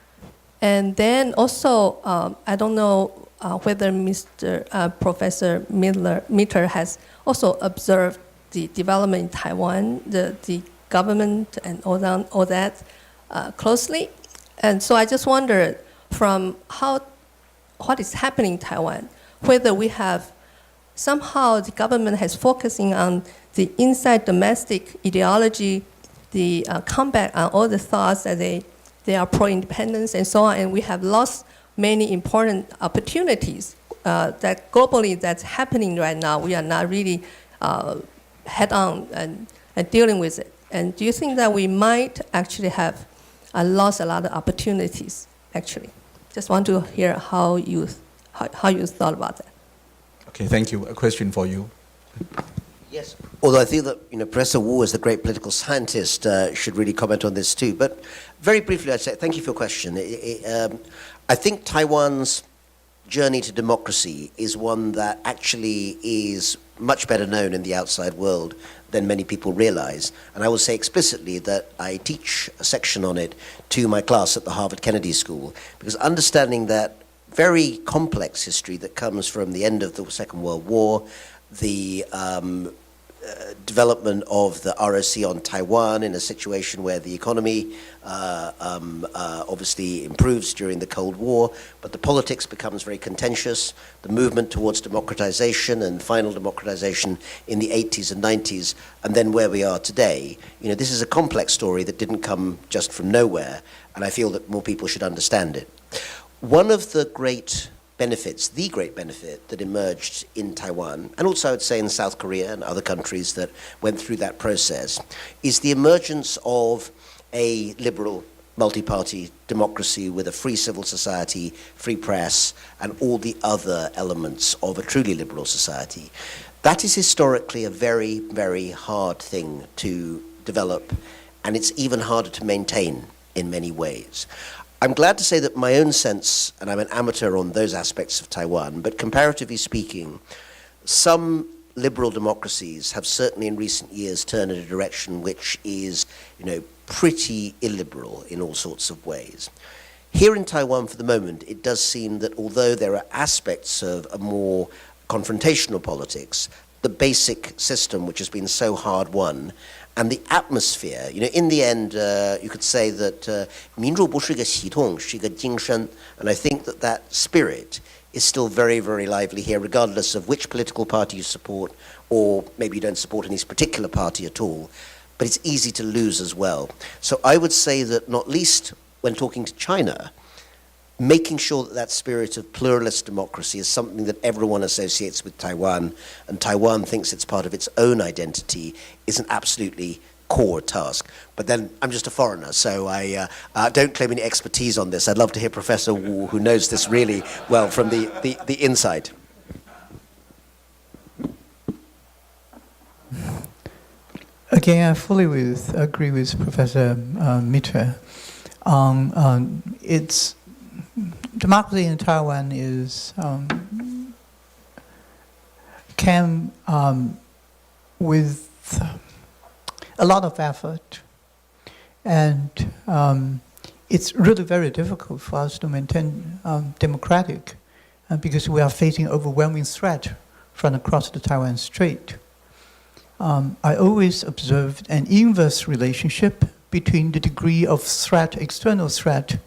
And then also, I don't know whether Professor Mitter has also observed the development in Taiwan, the government and all that closely. And so I just wondered from what is happening in Taiwan, whether we have somehow the government has focusing on the inside domestic ideology, the combat on all the thoughts that they are pro-independence and so on, and we have lost many important opportunities that globally that's happening right now. We are not really head on and dealing with it. And do you think that we might actually have lost a lot of opportunities, actually? Just want to hear how you thought about that. Okay, thank you. A question for you. Yes, although I think that Professor Wu, as the great political scientist, should really comment on this too. But very briefly, I'd say thank you for your question. I think Taiwan's journey to democracy is one that actually is much better known in the outside world than many people realize. And I will say explicitly that I teach a section on it to my class at the Harvard Kennedy School, because understanding that very complex history that comes from the end of the Second World War, the development of the ROC on Taiwan in a situation where the economy obviously improves during the Cold War, but the politics becomes very contentious, the movement towards democratization and final democratization in the 80s and 90s, and then where we are today. This is a complex story that didn't come just from nowhere, and I feel that more people should understand it. One of the great benefits, the great benefit that emerged in Taiwan, and also I would say in South Korea and other countries that went through that process, is the emergence of a liberal multi-party democracy with a free civil society, free press, and all the other elements of a truly liberal society. That is historically a very, very hard thing to develop, and it's even harder to maintain in many ways. I'm glad to say that my own sense, and I'm an amateur on those aspects of Taiwan, but comparatively speaking, some liberal democracies have certainly in recent years turned in a direction which is, pretty illiberal in all sorts of ways. Here in Taiwan for the moment, it does seem that although there are aspects of a more confrontational politics, the basic system which has been so hard won, and the atmosphere, in the end, you could say that 民主不是一个系统，是一个精神, and I think that spirit is still very, very lively here, regardless of which political party you support, or maybe you don't support any particular party at all, but it's easy to lose as well. So I would say that not least when talking to China, making sure that spirit of pluralist democracy is something that everyone associates with Taiwan, and Taiwan thinks it's part of its own identity, is an absolutely core task. But then I'm just a foreigner, so I don't claim any expertise on this. I'd love to hear Professor Wu, who knows this really well from the inside. Again, I fully agree with Professor Mitter. It's democracy in Taiwan came with a lot of effort, and it's really very difficult for us to maintain democratic because we are facing overwhelming threat from across the Taiwan Strait. I always observed an inverse relationship between the degree of threat, external threat,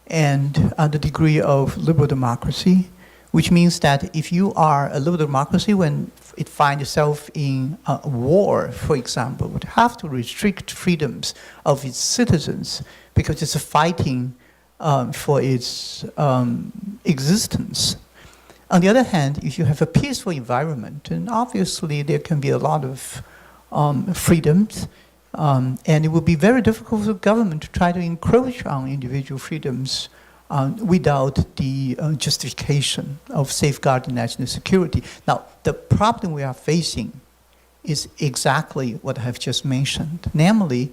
and the degree of liberal democracy, which means that if you are a liberal democracy, when it finds itself in a war, for example, would have to restrict freedoms of its citizens because it's fighting for its existence. On the other hand, if you have a peaceful environment, then obviously there can be a lot of freedoms, and it would be very difficult for the government to try to encroach on individual freedoms without the justification of safeguarding national security. Now, the problem we are facing is exactly what I have just mentioned. Namely,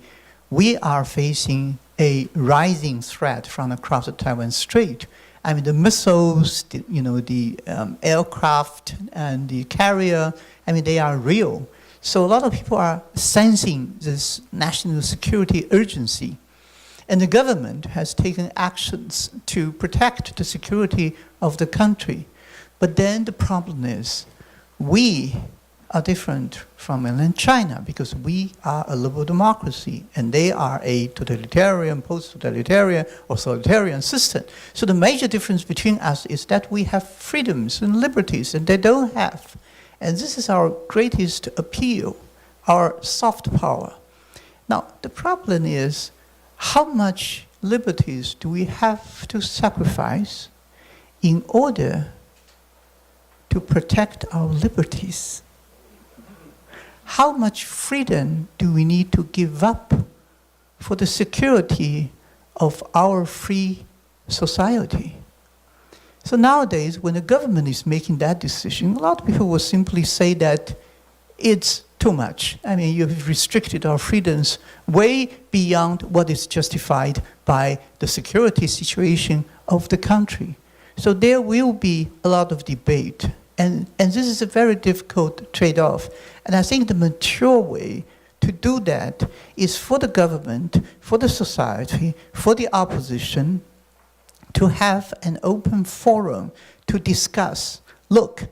we are facing a rising threat from across the Taiwan Strait. I mean, the missiles, the aircraft and the carrier, I mean, they are real. So a lot of people are sensing this national security urgency. And the government has taken actions to protect the security of the country. But then the problem is, we are different from mainland China because we are a liberal democracy and they are a totalitarian, post-totalitarian, authoritarian system. So the major difference between us is that we have freedoms and liberties and they don't have. And this is our greatest appeal, our soft power. Now, the problem is, how much liberties do we have to sacrifice in order to protect our liberties? How much freedom do we need to give up for the security of our free society? So nowadays, when the government is making that decision, a lot of people will simply say that it's too much. I mean, you've restricted our freedoms way beyond what is justified by the security situation of the country. So there will be a lot of debate. And this is a very difficult trade-off. And I think the mature way to do that is for the government, for the society, for the opposition, to have an open forum to discuss, look,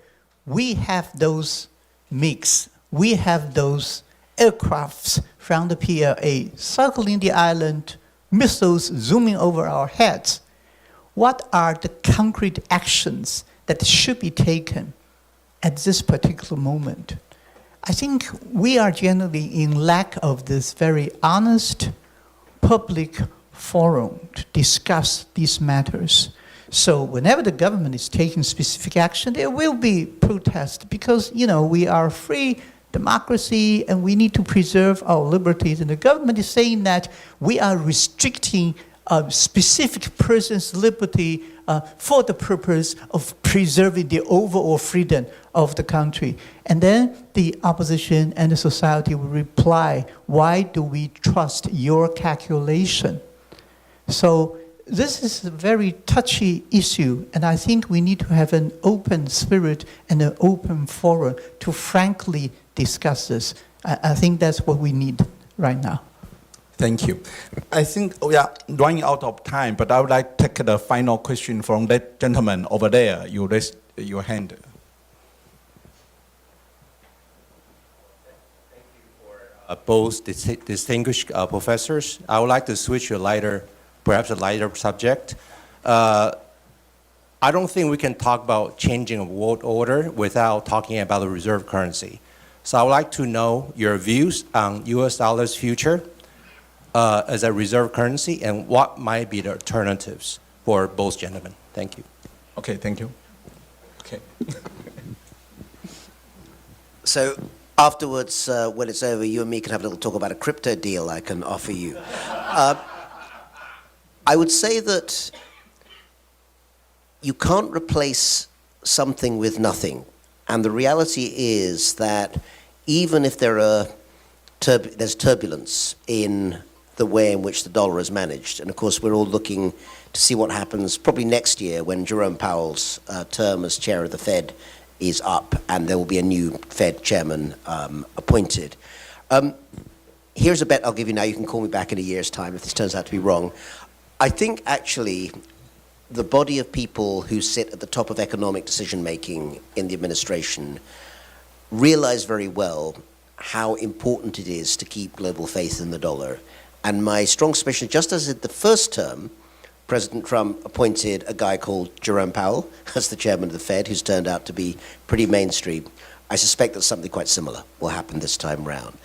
we have those MiGs, we have those aircrafts from the PLA circling the island, missiles zooming over our heads. What are the concrete actions that should be taken at this particular moment? I think we are generally in lack of this very honest public forum to discuss these matters. So whenever the government is taking specific action, there will be protest because, we are free democracy and we need to preserve our liberties. And the government is saying that we are restricting a specific person's liberty for the purpose of preserving the overall freedom of the country. And then the opposition and the society will reply, why do we trust your calculation? So this is a very touchy issue, and I think we need to have an open spirit and an open forum to frankly discuss this. I think that's what we need right now. Thank you. I think we are running out of time, but I would like to take the final question from that gentleman over there. You raised your hand. Both distinguished professors. I would like to switch to perhaps a lighter subject. I don't think we can talk about changing a world order without talking about the reserve currency. So I would like to know your views on US dollar's future as a reserve currency and what might be the alternatives for both gentlemen. Thank you. Okay, thank you. Okay. So afterwards, when it's over, you and me can have a little talk about a crypto deal I can offer you. I would say that you can't replace something with nothing. And the reality is that even if there's turbulence in the way in which the dollar is managed, and of course we're all looking to see what happens probably next year when Jerome Powell's term as chair of the Fed is up and there will be a new Fed chairman appointed. Here's a bet I'll give you now. You can call me back in a year's time if this turns out to be wrong. I think actually the body of people who sit at the top of economic decision-making in the administration realize very well how important it is to keep global faith in the dollar. And my strong suspicion, just as in the first term, President Trump appointed a guy called Jerome Powell as the chairman of the Fed, who's turned out to be pretty mainstream. I suspect that something quite similar will happen this time round.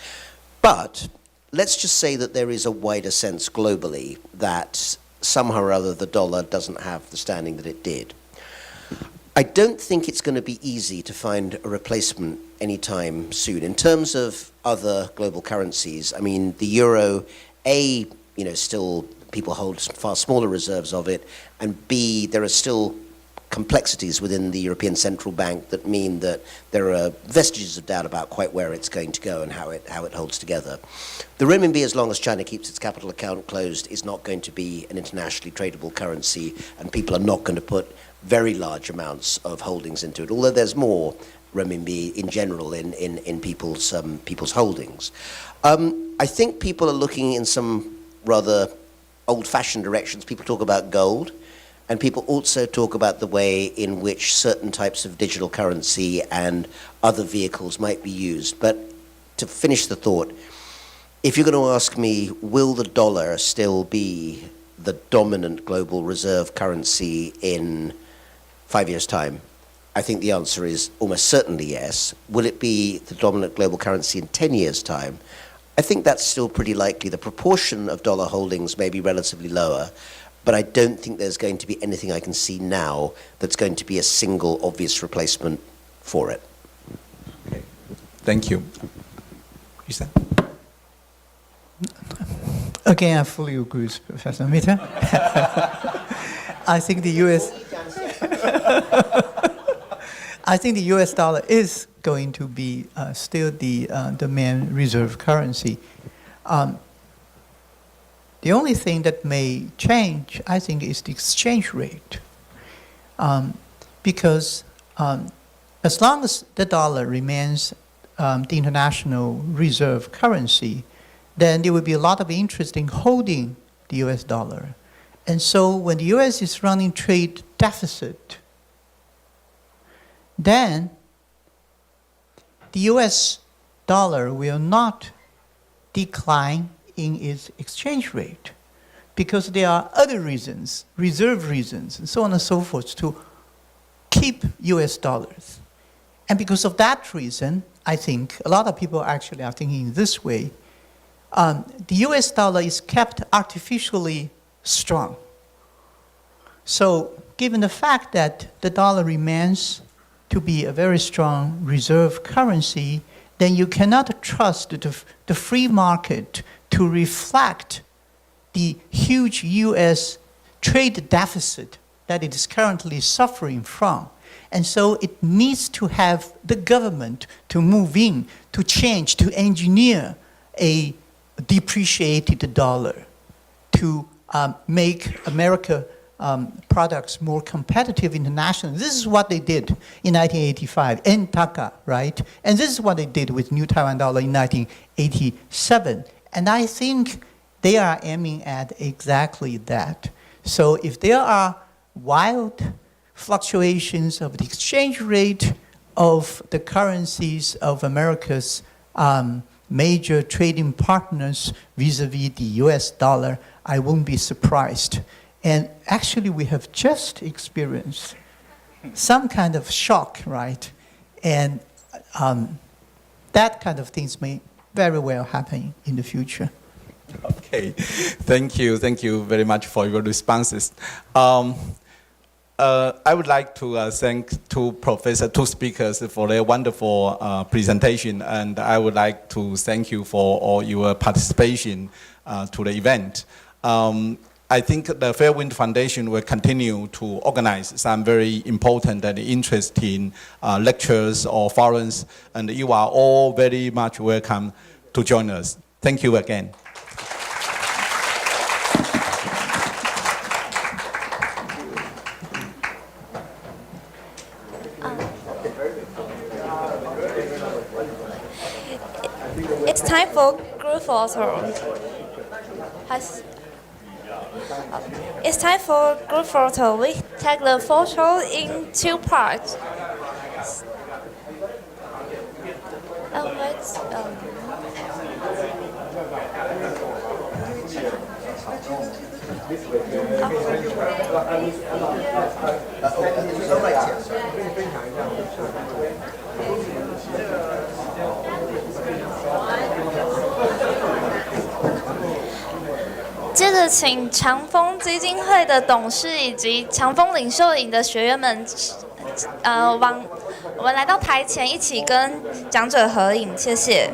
But let's just say that there is a wider sense globally that somehow or other the dollar doesn't have the standing that it did. I don't think it's going to be easy to find a replacement anytime soon. In terms of other global currencies, I mean, the euro, still people hold far smaller reserves of it, and B, there are still complexities within the European Central Bank that mean that there are vestiges of doubt about quite where it's going to go and how it holds together. The renminbi, as long as China keeps its capital account closed, is not going to be an internationally tradable currency, and people are not going to put very large amounts of holdings into it, although there's more renminbi in general in people's holdings. I think people are looking in some rather old-fashioned directions. People talk about gold, and people also talk about the way in which certain types of digital currency and other vehicles might be used. But to finish the thought, if you're going to ask me, will the dollar still be the dominant global reserve currency in 5 years' time? I think the answer is almost certainly yes. Will it be the dominant global currency in 10 years' time? I think that's still pretty likely. The proportion of dollar holdings may be relatively lower, but I don't think there's going to be anything I can see now that's going to be a single obvious replacement for it. Okay. Thank you. Is that? Again, I fully agree with Professor Mitter. I think the US dollar is going to be still the main reserve currency. The only thing that may change, I think, is the exchange rate. Because as long as the dollar remains the international reserve currency, then there will be a lot of interest in holding the US dollar. And so when the US is running trade deficit, then the US dollar will not decline in its exchange rate because there are other reasons, reserve reasons, and so on and so forth to keep US dollars. And because of that reason, I think a lot of people actually are thinking this way. The US dollar is kept artificially strong. So given the fact that the dollar remains to be a very strong reserve currency, then you cannot trust the free market to reflect the huge US trade deficit that it is currently suffering from. And so it needs to have the government to move in, to change, to engineer a depreciated dollar to make America products more competitive internationally. This is what they did in 1985 in Taka, right? And this is what they did with New Taiwan dollar in 1987. And I think they are aiming at exactly that. So if there are wild fluctuations of the exchange rate of the currencies of America's major trading partners vis-a-vis the US dollar, I won't be surprised. And actually we have just experienced some kind of shock, right? And that kind of things may very well happen in the future. Okay, thank you very much for your responses. I would like to thank two speakers for their wonderful presentation, and I would like to thank you for all your participation to the event. I think the Fairwind Foundation will continue to organize some very important and interesting lectures or forums, and you are all very much welcome to join us. Thank you again. It's time for group photo. It's time for group photo. We take the photo in two parts.接着，请长风基金会的董事以及长风领袖营的学员们，我们来到台前，一起跟讲者合影，谢谢。